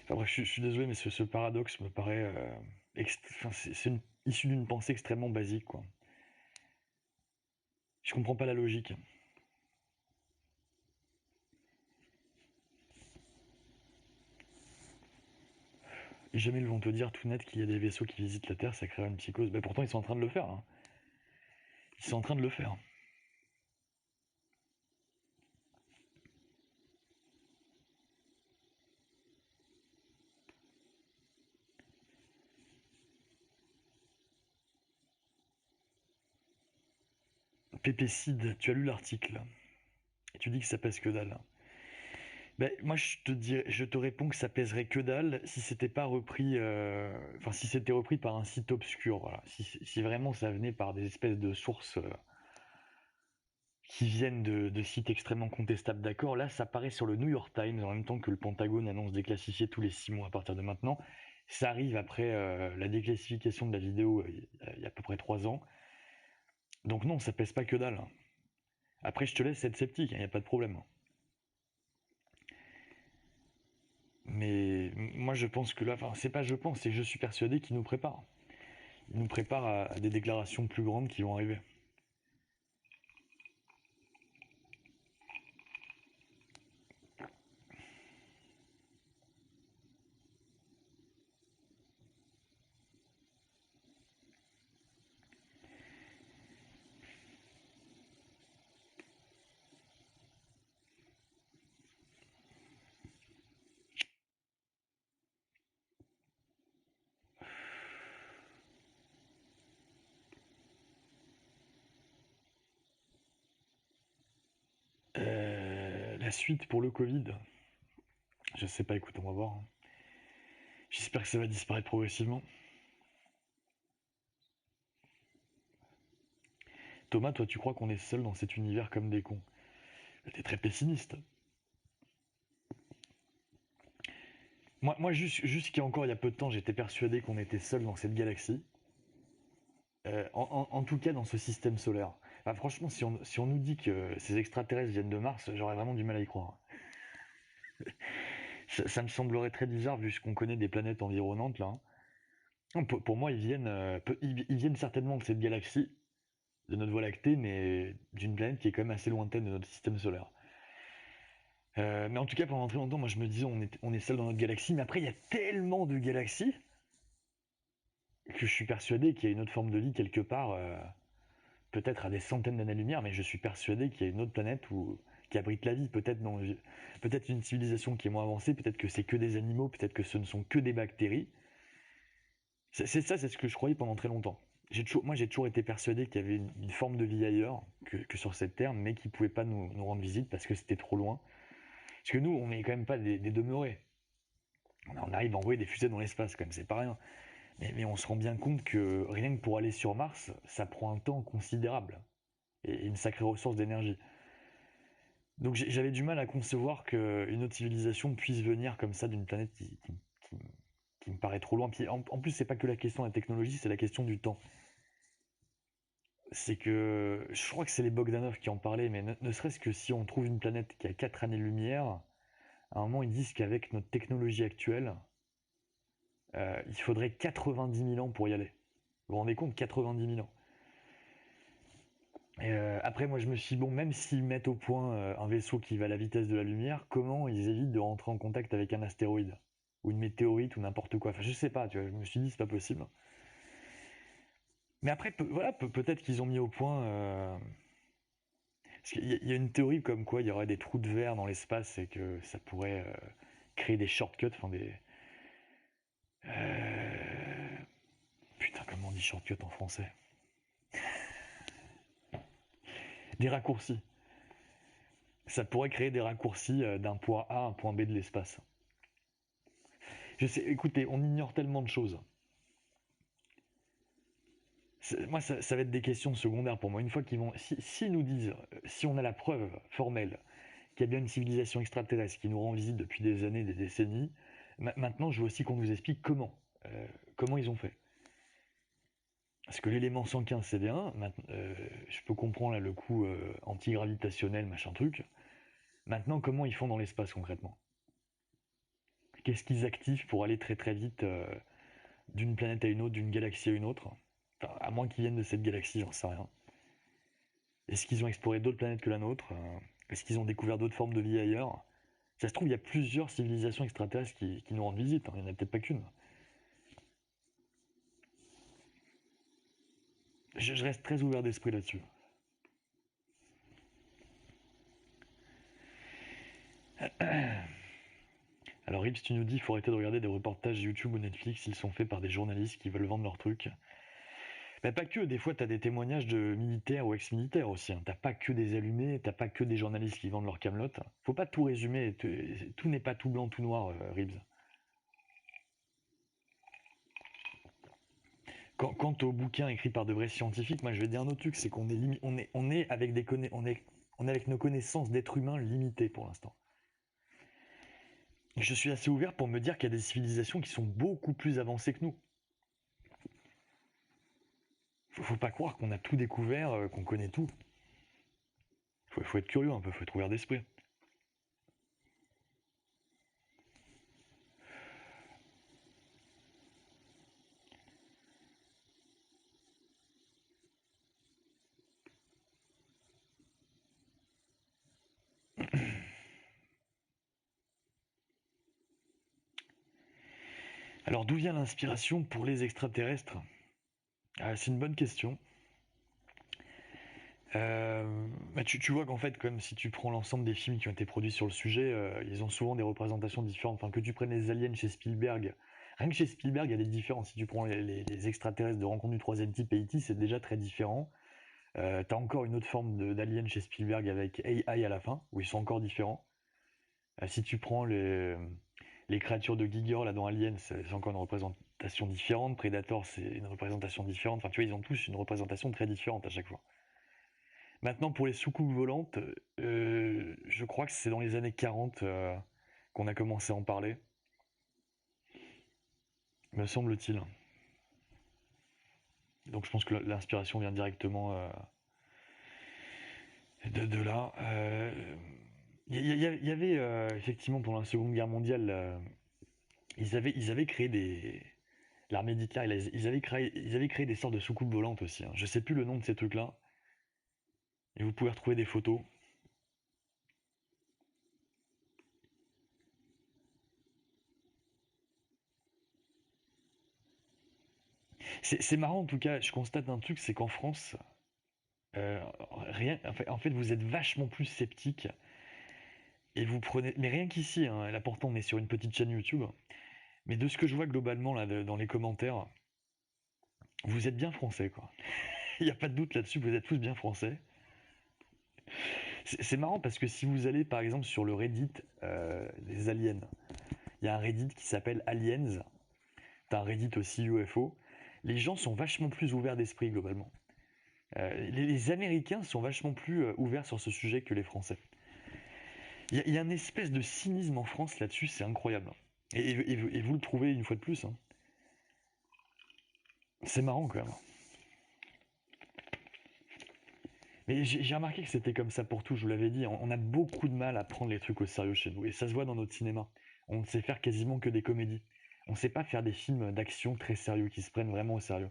Enfin bref, je suis désolé, mais ce paradoxe me paraît... enfin, c'est issu d'une pensée extrêmement basique, quoi. Je comprends pas la logique. Et jamais ils vont te dire tout net qu'il y a des vaisseaux qui visitent la Terre, ça créera une psychose. Mais pourtant, ils sont en train de le faire, hein. Ils sont en train de le faire. Pépécide, tu as lu l'article et tu dis que ça pèse que dalle. Ben, moi, je te réponds que ça pèserait que dalle si c'était pas repris, enfin si c'était repris par un site obscur. Voilà. Si vraiment ça venait par des espèces de sources qui viennent de sites extrêmement contestables, d'accord. Là, ça paraît sur le New York Times en même temps que le Pentagone annonce déclassifier tous les 6 mois à partir de maintenant. Ça arrive après la déclassification de la vidéo il y a à peu près 3 ans. Donc non, ça pèse pas que dalle. Après, je te laisse être sceptique, il n'y a pas de problème. Mais moi, je pense que là, enfin, c'est pas je pense, c'est je suis persuadé qu'il nous prépare. Il nous prépare à des déclarations plus grandes qui vont arriver. La suite pour le Covid, je sais pas, écoute, on va voir. J'espère que ça va disparaître progressivement. Thomas, toi, tu crois qu'on est seul dans cet univers comme des cons? T'es très pessimiste. Moi jusqu'à encore il y a peu de temps, j'étais persuadé qu'on était seul dans cette galaxie. En tout cas, dans ce système solaire. Enfin, franchement, si on nous dit que ces extraterrestres viennent de Mars, j'aurais vraiment du mal à y croire. Ça me semblerait très bizarre vu ce qu'on connaît des planètes environnantes là. Pour moi, ils viennent certainement de cette galaxie, de notre Voie lactée, mais d'une planète qui est quand même assez lointaine de notre système solaire. Mais en tout cas, pendant très longtemps, moi je me disais on est seul dans notre galaxie, mais après il y a tellement de galaxies que je suis persuadé qu'il y a une autre forme de vie quelque part, peut-être à des centaines d'années-lumière, mais je suis persuadé qu'il y a une autre planète qui abrite la vie, peut-être une civilisation qui est moins avancée, peut-être que c'est que des animaux, peut-être que ce ne sont que des bactéries. C'est ce que je croyais pendant très longtemps. Moi, j'ai toujours été persuadé qu'il y avait une forme de vie ailleurs que sur cette Terre, mais qui ne pouvait pas nous rendre visite parce que c'était trop loin. Parce que nous, on n'est quand même pas des demeurés. On arrive à envoyer des fusées dans l'espace, quand même, c'est pas rien. Mais on se rend bien compte que rien que pour aller sur Mars, ça prend un temps considérable et une sacrée ressource d'énergie. Donc j'avais du mal à concevoir qu'une autre civilisation puisse venir comme ça d'une planète qui me paraît trop loin. Puis en plus, c'est pas que la question de la technologie, c'est la question du temps. C'est que je crois que c'est les Bogdanov qui en parlaient, mais ne serait-ce que si on trouve une planète qui a 4 années-lumière, à un moment ils disent qu'avec notre technologie actuelle, il faudrait 90 000 ans pour y aller. Vous vous rendez compte, 90 000 ans. Et après, moi je me suis dit, bon, même s'ils mettent au point un vaisseau qui va à la vitesse de la lumière, comment ils évitent de rentrer en contact avec un astéroïde ou une météorite ou n'importe quoi. Enfin, je sais pas, tu vois, je me suis dit, c'est pas possible. Mais après, voilà, peut-être qu'ils ont mis au point. Parce qu'il y a une théorie comme quoi il y aurait des trous de verre dans l'espace et que ça pourrait créer des shortcuts, enfin des. Putain, comment on dit shortcut en français? Des raccourcis. Ça pourrait créer des raccourcis d'un point A à un point B de l'espace. Je sais, écoutez, on ignore tellement de choses. Moi, ça va être des questions secondaires pour moi. Une fois qu'ils vont. Si nous disent, si on a la preuve formelle qu'il y a bien une civilisation extraterrestre qui nous rend visite depuis des années, des décennies, maintenant, je veux aussi qu'on nous explique comment ils ont fait. Parce que l'élément 115, c'est bien. Je peux comprendre là, le coup antigravitationnel, machin truc. Maintenant, comment ils font dans l'espace concrètement? qu'est-ce qu'ils activent pour aller très très vite d'une planète à une autre, d'une galaxie à une autre. Enfin, à moins qu'ils viennent de cette galaxie, j'en sais rien. Est-ce qu'ils ont exploré d'autres planètes que la nôtre? Est-ce qu'ils ont découvert d'autres formes de vie ailleurs? Ça se trouve, il y a plusieurs civilisations extraterrestres qui nous rendent visite, hein. Il n'y en a peut-être pas qu'une. Je reste très ouvert d'esprit là-dessus. Alors Rips, tu nous dis qu'il faut arrêter de regarder des reportages YouTube ou Netflix, ils sont faits par des journalistes qui veulent vendre leurs trucs. Mais pas que, des fois t'as des témoignages de militaires ou ex-militaires aussi, hein. T'as pas que des allumés, t'as pas que des journalistes qui vendent leur camelote. Faut pas tout résumer, tout n'est pas tout blanc, tout noir, Ribs. Quant aux bouquins écrits par de vrais scientifiques, moi je vais dire un autre truc, c'est qu'on est, on est avec on est avec nos connaissances d'êtres humains limitées pour l'instant. Je suis assez ouvert pour me dire qu'il y a des civilisations qui sont beaucoup plus avancées que nous. Faut pas croire qu'on a tout découvert, qu'on connaît tout. Faut être curieux un peu, faut être ouvert d'esprit. Alors d'où vient l'inspiration pour les extraterrestres? C'est une bonne question. Tu vois qu'en fait, comme si tu prends l'ensemble des films qui ont été produits sur le sujet, ils ont souvent des représentations différentes. Enfin, que tu prennes les aliens chez Spielberg, rien que chez Spielberg, il y a des différences. Si tu prends les extraterrestres de Rencontre du troisième type et E.T., c'est déjà très différent. T'as encore une autre forme d'alien chez Spielberg avec AI à la fin, où ils sont encore différents. Si tu prends les créatures de Giger là dans Alien, c'est encore une représentation différente. Predator, c'est une représentation différente. Enfin, tu vois, ils ont tous une représentation très différente à chaque fois. Maintenant, pour les soucoupes volantes, je crois que c'est dans les années 40 qu'on a commencé à en parler, me semble-t-il. Donc je pense que l'inspiration vient directement de là. Il y avait effectivement pendant la Seconde Guerre mondiale, ils avaient créé l'armée d'Hitler, ils avaient créé des sortes de soucoupes volantes aussi, hein. Je sais plus le nom de ces trucs-là, et vous pouvez retrouver des photos. C'est marrant en tout cas, je constate un truc, c'est qu'en France, euh, en fait, vous êtes vachement plus sceptique et vous prenez, mais rien qu'ici, hein, là pourtant on est sur une petite chaîne YouTube, mais de ce que je vois globalement là dans les commentaires, vous êtes bien français quoi. Il n'y a pas de doute là-dessus, vous êtes tous bien français. C'est marrant parce que si vous allez par exemple sur le Reddit des aliens, il y a un Reddit qui s'appelle Aliens, t'as un Reddit aussi UFO, les gens sont vachement plus ouverts d'esprit globalement. Les Américains sont vachement plus ouverts sur ce sujet que les Français. Il y a une espèce de cynisme en France là-dessus, c'est incroyable. Et vous le trouvez une fois de plus, hein. C'est marrant quand même. Mais j'ai remarqué que c'était comme ça pour tout, je vous l'avais dit. On a beaucoup de mal à prendre les trucs au sérieux chez nous. Et ça se voit dans notre cinéma. On ne sait faire quasiment que des comédies. On ne sait pas faire des films d'action très sérieux, qui se prennent vraiment au sérieux.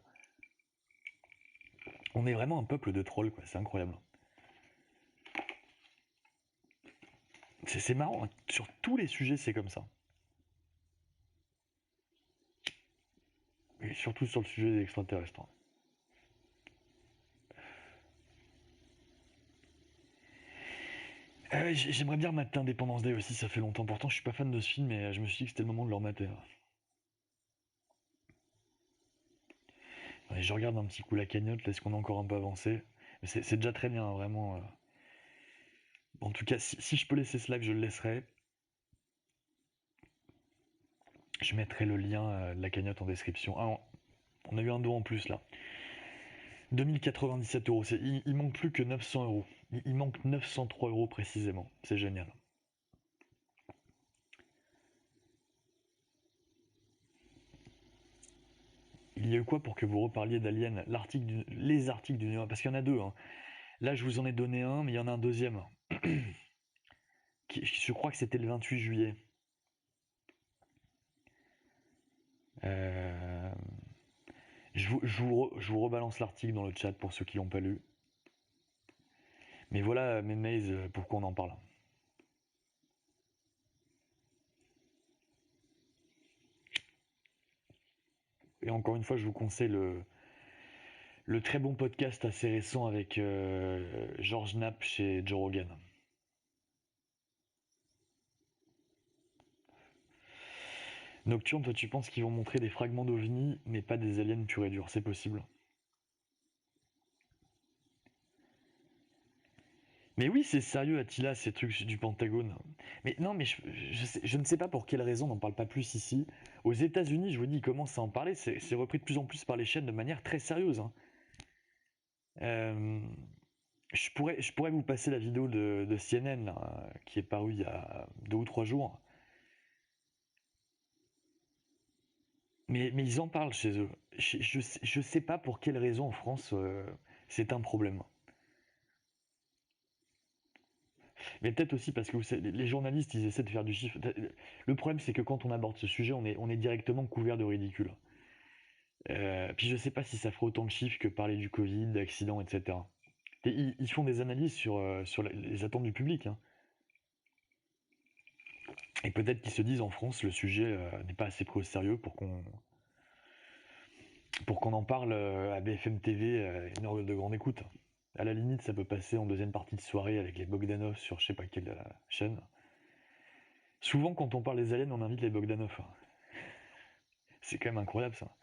On est vraiment un peuple de trolls, quoi. C'est incroyable. C'est marrant, hein. Sur tous les sujets, c'est comme ça. Et surtout sur le sujet des extraterrestres, hein. J'aimerais bien mater Independence Day aussi, ça fait longtemps. Pourtant, je suis pas fan de ce film, mais je me suis dit que c'était le moment de le remater. Ouais, je regarde un petit coup la cagnotte, là, est-ce qu'on a encore un peu avancé? Mais c'est déjà très bien, hein, vraiment. En tout cas, si je peux laisser ce live, je le laisserai. Je mettrai le lien de la cagnotte en description. Ah non, on a eu un don en plus là. 2097 euros. Il manque plus que 900 euros. Il manque 903 euros précisément. C'est génial. Il y a eu quoi pour que vous reparliez d'Alien? Les articles du New York, parce qu'il y en a deux, hein. Là, je vous en ai donné un, mais il y en a un deuxième. Je crois que c'était le 28 juillet. Euh, je vous rebalance l'article dans le chat pour ceux qui l'ont pas lu. Mais voilà, Memories, pourquoi on en parle. Et encore une fois, je vous conseille le très bon podcast assez récent avec George Knapp chez Joe Rogan. Nocturne, toi tu penses qu'ils vont montrer des fragments d'OVNI, mais pas des aliens purs et durs, c'est possible. Mais oui, c'est sérieux, Attila, ces trucs du Pentagone. Mais non, mais je ne sais pas pour quelle raison on n'en parle pas plus ici. Aux États-Unis, je vous dis, ils commencent à en parler, c'est repris de plus en plus par les chaînes de manière très sérieuse. Hein. Euh, je pourrais vous passer la vidéo de CNN là, qui est parue il y a 2 ou 3 jours. Mais ils en parlent chez eux. Je sais pas pour quelle raison en France c'est un problème. Mais peut-être aussi parce que vous savez, les journalistes ils essaient de faire du chiffre. Le problème c'est que quand on aborde ce sujet, on est directement couvert de ridicule. Puis je sais pas si ça fera autant de chiffres que parler du Covid, d'accidents, etc. Et ils font des analyses sur les attentes du public. Hein. Et peut-être qu'ils se disent en France le sujet n'est pas assez pris au sérieux pour qu'on en parle à BFM TV, une heure de grande écoute. À la limite, ça peut passer en deuxième partie de soirée avec les Bogdanov sur je sais pas quelle chaîne. Souvent, quand on parle des aliens, on invite les Bogdanov. Hein. C'est quand même incroyable ça.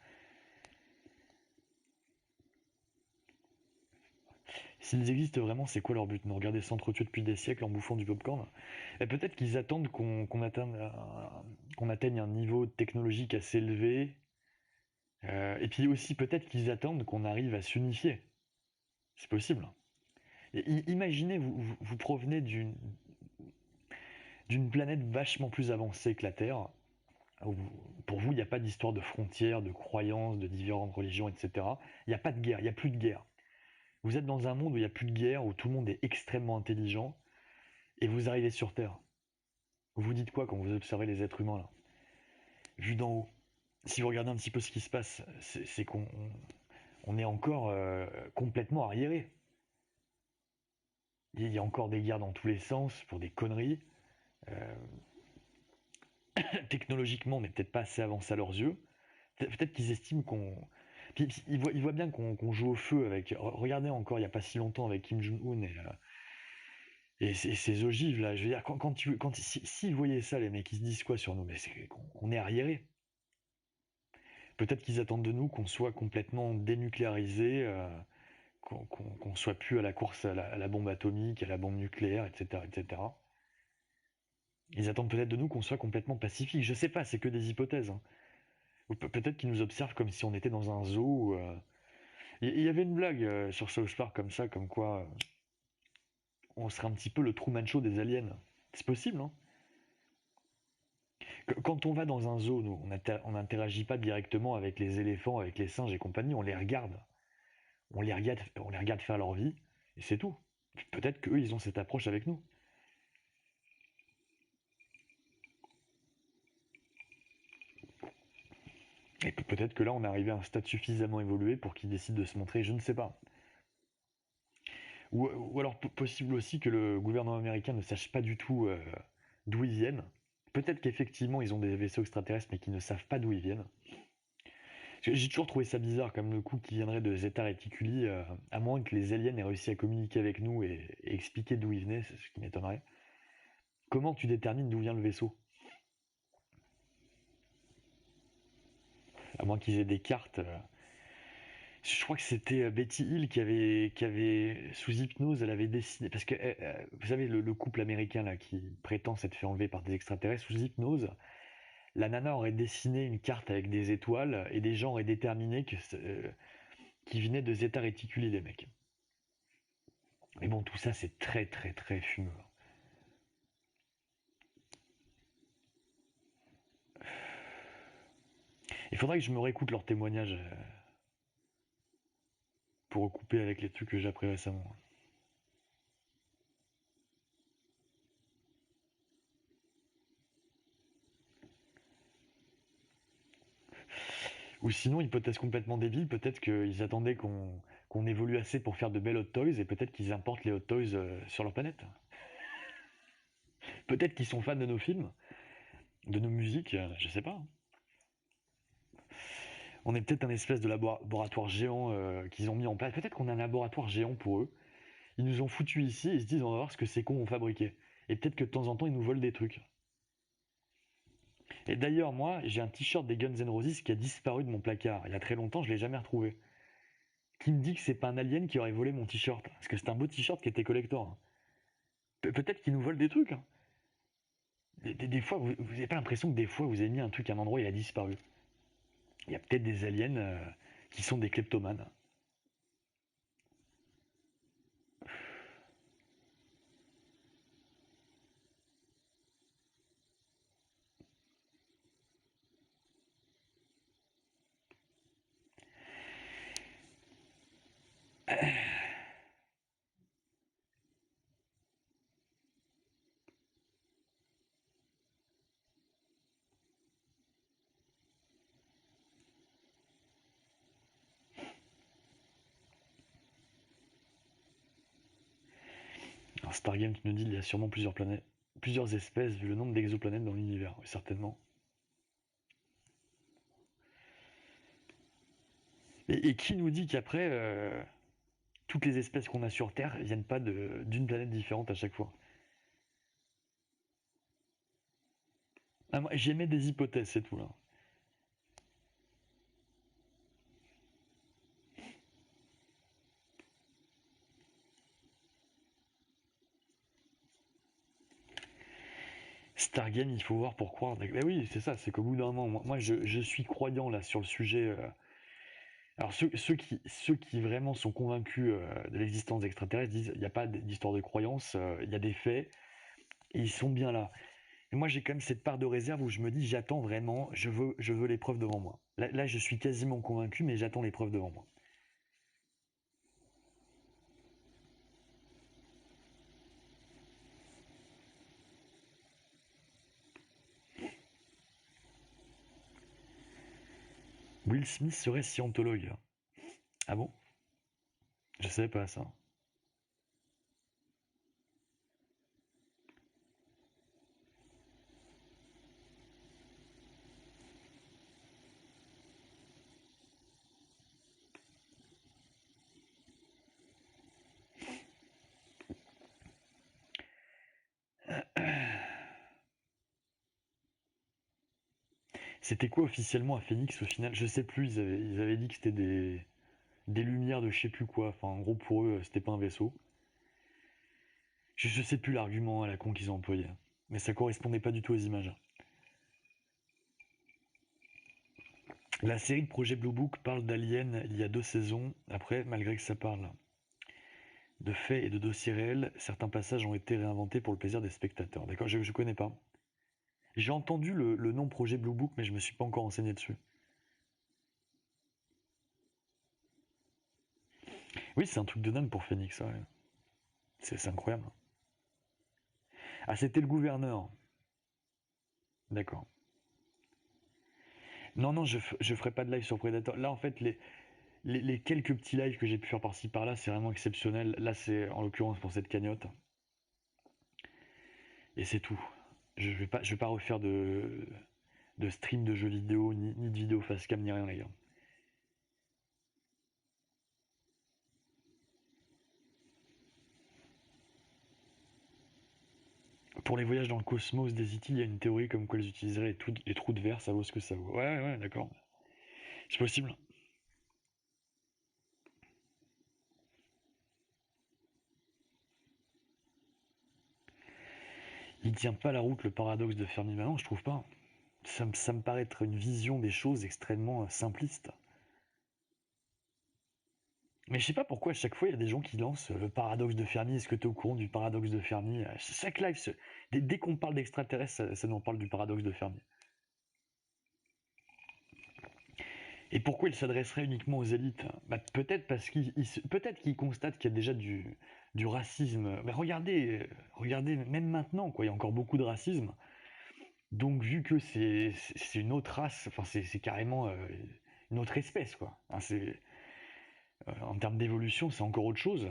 S'ils existent vraiment, c'est quoi leur but? Nous regarder s'entretuer depuis des siècles en bouffant du popcorn? Et peut-être qu'ils attendent qu'on atteigne un niveau technologique assez élevé. Et puis aussi, peut-être qu'ils attendent qu'on arrive à s'unifier. C'est possible. Et imaginez, vous provenez d'une planète vachement plus avancée que la Terre. Pour vous, il n'y a pas d'histoire de frontières, de croyances, de différentes religions, etc. Il n'y a pas de guerre, il n'y a plus de guerre. Vous êtes dans un monde où il n'y a plus de guerre, où tout le monde est extrêmement intelligent, et vous arrivez sur Terre. Vous vous dites quoi quand vous observez les êtres humains là? Vu d'en haut. Si vous regardez un petit peu ce qui se passe, c'est qu'on on est encore complètement arriéré. Il y a encore des guerres dans tous les sens pour des conneries. Euh, Technologiquement, on n'est peut-être pas assez avancé à leurs yeux. Peut-être qu'ils estiment qu'on. Puis, ils voient bien qu'on joue au feu avec. Regardez encore, il n'y a pas si longtemps avec Kim Jong-un et ces ogives là. Je veux dire, si vous voyez ça, les mecs, ils se disent quoi sur nous? Mais c'est qu'on est arriéré. Peut-être qu'ils attendent de nous qu'on soit complètement dénucléarisé, qu'on soit plus à la course à la bombe atomique, à la bombe nucléaire, etc., etc. Ils attendent peut-être de nous qu'on soit complètement pacifique. Je sais pas, c'est que des hypothèses. Hein. Ou peut-être qu'ils nous observent comme si on était dans un zoo. Il y avait une blague sur South Park comme ça, comme quoi on serait un petit peu le Truman Show des aliens. C'est possible, hein. Quand on va dans un zoo, nous, on n'interagit pas directement avec les éléphants, avec les singes et compagnie, on les regarde. On les regarde faire leur vie, et c'est tout. Peut-être qu'eux, ils ont cette approche avec nous. Et peut-être que là, on est arrivé à un stade suffisamment évolué pour qu'ils décident de se montrer, je ne sais pas. Ou alors possible aussi que le gouvernement américain ne sache pas du tout d'où ils viennent. Peut-être qu'effectivement ils ont des vaisseaux extraterrestres mais qu'ils ne savent pas d'où ils viennent. J'ai toujours trouvé ça bizarre comme le coup qui viendrait de Zeta Reticuli, à moins que les aliens aient réussi à communiquer avec nous et expliquer d'où ils venaient, c'est ce qui m'étonnerait. Comment tu détermines d'où vient le vaisseau? À moins qu'ils aient des cartes. Je crois que c'était Betty Hill qui avait sous hypnose, elle avait dessiné. Parce que vous savez, le couple américain là qui prétend s'être fait enlever par des extraterrestres sous hypnose, la nana aurait dessiné une carte avec des étoiles et des gens auraient déterminé qu'ils venaient de Zeta Reticuli, les mecs. Mais bon, tout ça c'est très très très fumeux. Il faudrait que je me réécoute leurs témoignages pour recouper avec les trucs que j'ai appris récemment. Ou sinon, hypothèse complètement débile, peut-être qu'ils attendaient qu'on évolue assez pour faire de belles hot toys et peut-être qu'ils importent les hot toys sur leur planète. Peut-être qu'ils sont fans de nos films, de nos musiques, je sais pas. On est peut-être un espèce de laboratoire géant qu'ils ont mis en place. Peut-être qu'on a un laboratoire géant pour eux. Ils nous ont foutus ici et ils se disent on va voir ce que ces cons ont fabriqué. Et peut-être que de temps en temps ils nous volent des trucs. Et d'ailleurs, moi, j'ai un t-shirt des Guns N' Roses qui a disparu de mon placard. Il y a très longtemps, je l'ai jamais retrouvé. Qui me dit que c'est pas un alien qui aurait volé mon t-shirt? Parce que c'est un beau t-shirt qui était collector. Peut-être qu'ils nous volent des trucs. Des fois, vous n'avez pas l'impression que des fois vous avez mis un truc à un endroit et il a disparu. Il y a peut-être des aliens qui sont des kleptomanes. Alors Stargame qui nous dit qu'il y a sûrement plusieurs planètes, plusieurs espèces vu le nombre d'exoplanètes dans l'univers. Oui, certainement. Et qui nous dit qu'après, toutes les espèces qu'on a sur Terre viennent pas d'une planète différente à chaque fois? Ah, moi, j'émets des hypothèses, c'est tout là. Stargame, il faut voir pour croire. Ben oui, c'est ça, c'est qu'au bout d'un moment, moi je suis croyant là sur le sujet. Alors ceux qui vraiment sont convaincus de l'existence d'extraterrestres disent il n'y a pas d'histoire de croyance, il y a des faits, et ils sont bien là. Et moi j'ai quand même cette part de réserve où je me dis j'attends vraiment, je veux les preuves devant moi. Là je suis quasiment convaincu, mais j'attends les preuves devant moi. Will Smith serait scientologue. Ah bon? Je savais pas ça. C'était quoi officiellement à Phoenix au final? Je sais plus, ils avaient dit que c'était des lumières de je sais plus quoi. Enfin, en gros, pour eux, c'était pas un vaisseau. Je sais plus l'argument à la con qu'ils ont employé. Mais ça correspondait pas du tout aux images. La série de Projet Blue Book parle d'aliens il y a 2 saisons. Après, malgré que ça parle de faits et de dossiers réels, certains passages ont été réinventés pour le plaisir des spectateurs. D'accord, je connais pas. J'ai entendu le nom Projet Blue Book, mais je me suis pas encore renseigné dessus. Oui, c'est un truc de dingue pour Phoenix, ouais. C'est incroyable. Ah, c'était le gouverneur. D'accord. Non, non, je ferai pas de live sur Predator. Là, en fait, les quelques petits lives que j'ai pu faire par-ci par-là, c'est vraiment exceptionnel. Là, c'est en l'occurrence pour cette cagnotte. Et c'est tout. Je vais pas refaire de stream de jeux vidéo, ni de vidéo facecam, ni rien, les gars. Pour les voyages dans le cosmos des E.T., il y a une théorie comme quoi ils utiliseraient les trous de verre, ça vaut ce que ça vaut. Ouais, ouais, d'accord. C'est possible. Il tient pas la route le paradoxe de Fermi. Bah non, je trouve pas. Ça me paraît être une vision des choses extrêmement simpliste. Mais je sais pas pourquoi à chaque fois il y a des gens qui lancent le paradoxe de Fermi. Est-ce que tu es au courant du paradoxe de Fermi? Chaque live, dès qu'on parle d'extraterrestres, ça nous en parle du paradoxe de Fermi. Et pourquoi il s'adresserait uniquement aux élites? Bah, peut-être parce peut-être qu'il constate qu'il y a déjà du racisme. Mais regardez, regardez, même maintenant, quoi, il y a encore beaucoup de racisme. Donc vu que c'est une autre race, enfin c'est carrément une autre espèce, quoi. Hein, en termes d'évolution, c'est encore autre chose.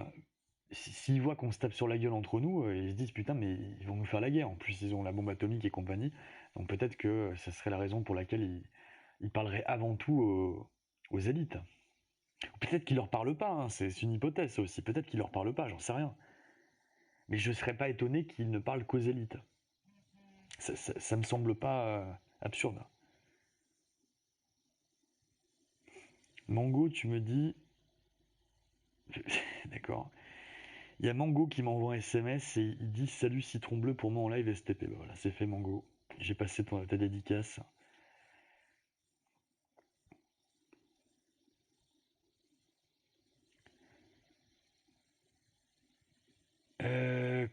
S'ils voient qu'on se tape sur la gueule entre nous, ils se disent putain, mais ils vont nous faire la guerre. En plus, ils ont la bombe atomique et compagnie. Donc peut-être que ça serait la raison pour laquelle ils parleraient avant tout aux élites. Peut-être qu'ils leur parlent pas, hein, c'est une hypothèse aussi. Peut-être qu'ils leur parlent pas, j'en sais rien. Mais je serais pas étonné qu'ils ne parlent qu'aux élites. Ça me semble pas absurde. Mango, tu me dis. D'accord. Il y a Mango qui m'envoie un SMS et il dit salut citron bleu pour moi en live STP. Bah voilà, c'est fait Mango. J'ai passé ta dédicace.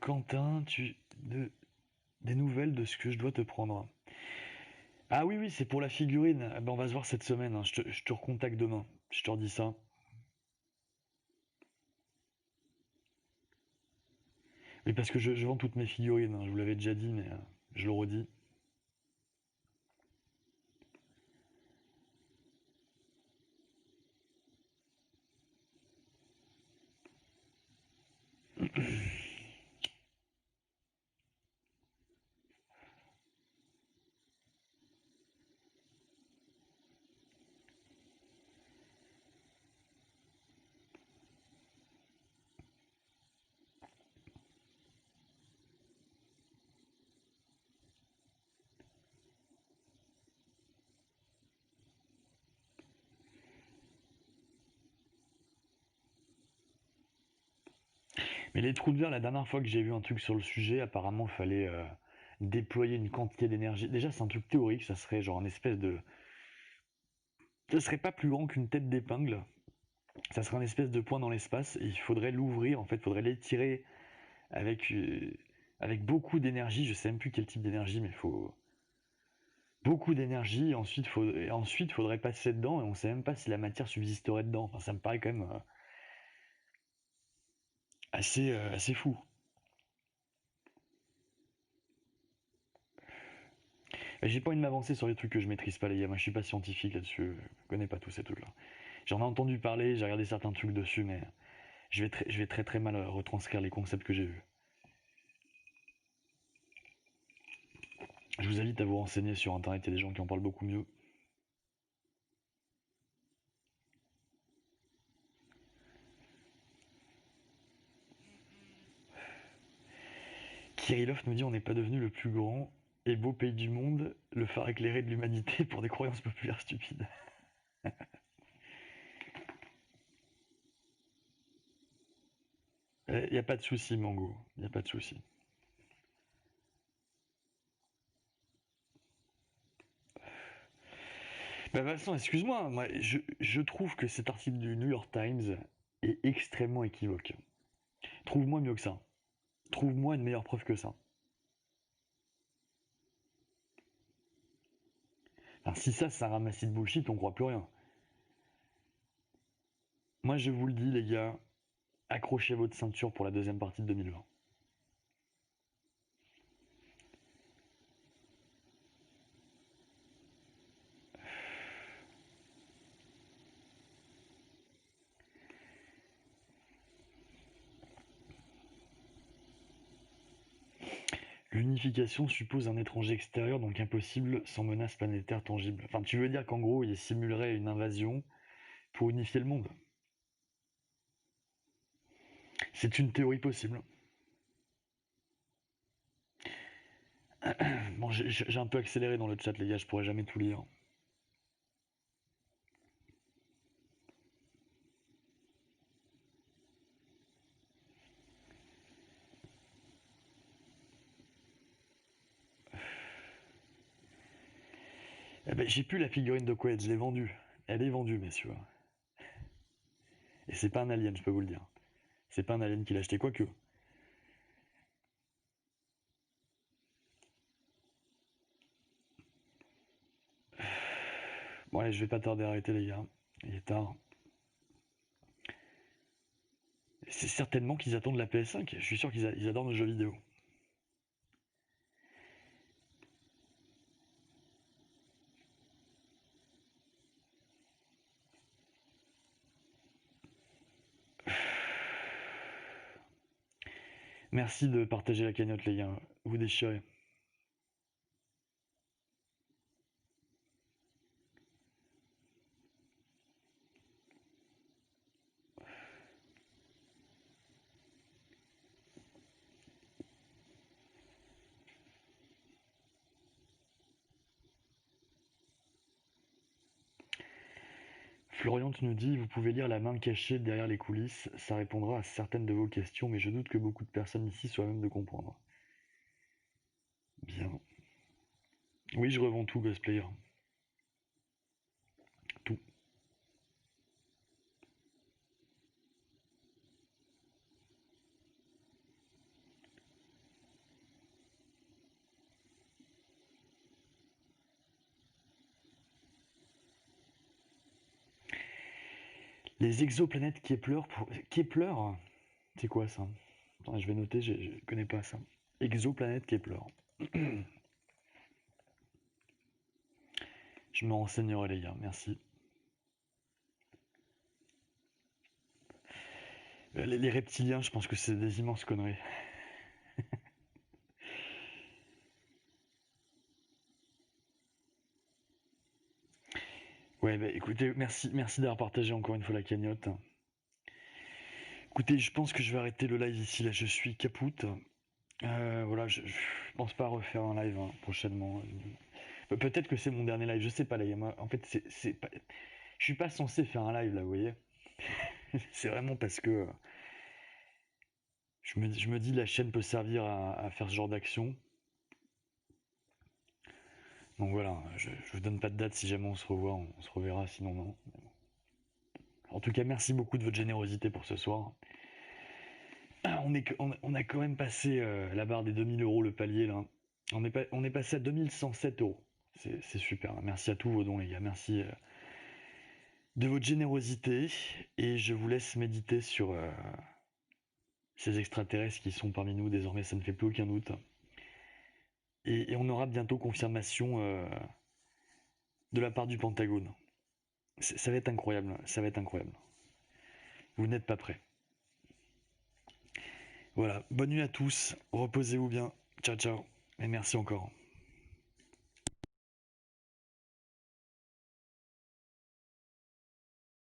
Quentin, des nouvelles de ce que je dois te prendre. Ah oui, oui, c'est pour la figurine. Ah ben, on va se voir cette semaine, hein. Je te recontacte demain. Je te redis ça. Oui, parce que je vends toutes mes figurines, hein. Je vous l'avais déjà dit, mais je le redis. Mais les trous de verre, la dernière fois que j'ai vu un truc sur le sujet, apparemment, il fallait déployer une quantité d'énergie. Déjà, c'est un truc théorique, ça serait genre une espèce de. Ça serait pas plus grand qu'une tête d'épingle. Ça serait un espèce de point dans l'espace et il faudrait l'ouvrir, en fait, il faudrait l'étirer avec, avec beaucoup d'énergie. Je sais même plus quel type d'énergie, mais il faut beaucoup d'énergie. Ensuite, faudrait passer dedans et on sait même pas si la matière subsisterait dedans. Enfin, ça me paraît quand même assez fou. J'ai pas envie de m'avancer sur les trucs que je maîtrise pas, les gars. Moi, je suis pas scientifique là-dessus. Je connais pas tous ces trucs-là. J'en ai entendu parler, j'ai regardé certains trucs dessus, mais je vais très très mal retranscrire les concepts que j'ai vus. Je vous invite à vous renseigner sur internet, il y a des gens qui en parlent beaucoup mieux. Kirillov nous dit on n'est pas devenu le plus grand et beau pays du monde, le phare éclairé de l'humanité pour des croyances populaires stupides. Y a pas de souci, Mango, y a pas de souci. Bah Vincent, excuse-moi, moi, je trouve que cet article du New York Times est extrêmement équivoque. Trouve-moi mieux que ça. Trouve-moi une meilleure preuve que ça. Enfin, si ça, c'est un ramassis de bullshit, on croit plus rien. Moi, je vous le dis, les gars, accrochez votre ceinture pour la deuxième partie de 2020. L'unification suppose un étranger extérieur, donc impossible sans menace planétaire tangible. Enfin, tu veux dire qu'en gros, il simulerait une invasion pour unifier le monde? C'est une théorie possible. Bon, j'ai un peu accéléré dans le chat, les gars, je pourrais jamais tout lire. Eh ben, j'ai plus la figurine de Quaid, je l'ai vendue. Elle est vendue, messieurs. Et c'est pas un alien, je peux vous le dire. C'est pas un alien qui l'a acheté, quoique. Bon, allez, je vais pas tarder à arrêter, les gars. Il est tard. C'est certainement qu'ils attendent la PS5. Je suis sûr qu'ils adorent nos jeux vidéo. Merci de partager la cagnotte, les gars. Vous déchirez. Florian, tu nous dis, vous pouvez lire la main cachée derrière les coulisses, ça répondra à certaines de vos questions, mais je doute que beaucoup de personnes ici soient même de comprendre. Bien. Oui, je revends tout, Cosplayer. Tout. Les exoplanètes Kepler pour... Kepler? C'est quoi ça? Attends, je vais noter, je connais pas ça. Exoplanète Kepler. Je me renseignerai, les gars, merci. Les reptiliens, je pense que c'est des immenses conneries. Ouais, bah écoutez, merci d'avoir partagé encore une fois la cagnotte. Écoutez, je pense que je vais arrêter le live ici, là je suis capoute. Voilà, je pense pas refaire un live prochainement. Peut-être que c'est mon dernier live, je sais pas, les gars. Moi, en fait, c'est pas... Je suis pas censé faire un live là, vous voyez. C'est vraiment parce que je me dis la chaîne peut servir à faire ce genre d'action. Donc voilà, je vous donne pas de date, si jamais on se revoit, on se reverra, sinon non. En tout cas, merci beaucoup de votre générosité pour ce soir. On a quand même passé la barre des 2000 euros le palier là. On est passé à 2107 euros. C'est super. Merci à tous vos dons, les gars. Merci de votre générosité. Et je vous laisse méditer sur ces extraterrestres qui sont parmi nous. Désormais, ça ne fait plus aucun doute. Et on aura bientôt confirmation de la part du Pentagone. Ça va être incroyable. Ça va être incroyable. Vous n'êtes pas prêts. Voilà. Bonne nuit à tous. Reposez-vous bien. Ciao, ciao. Et merci encore.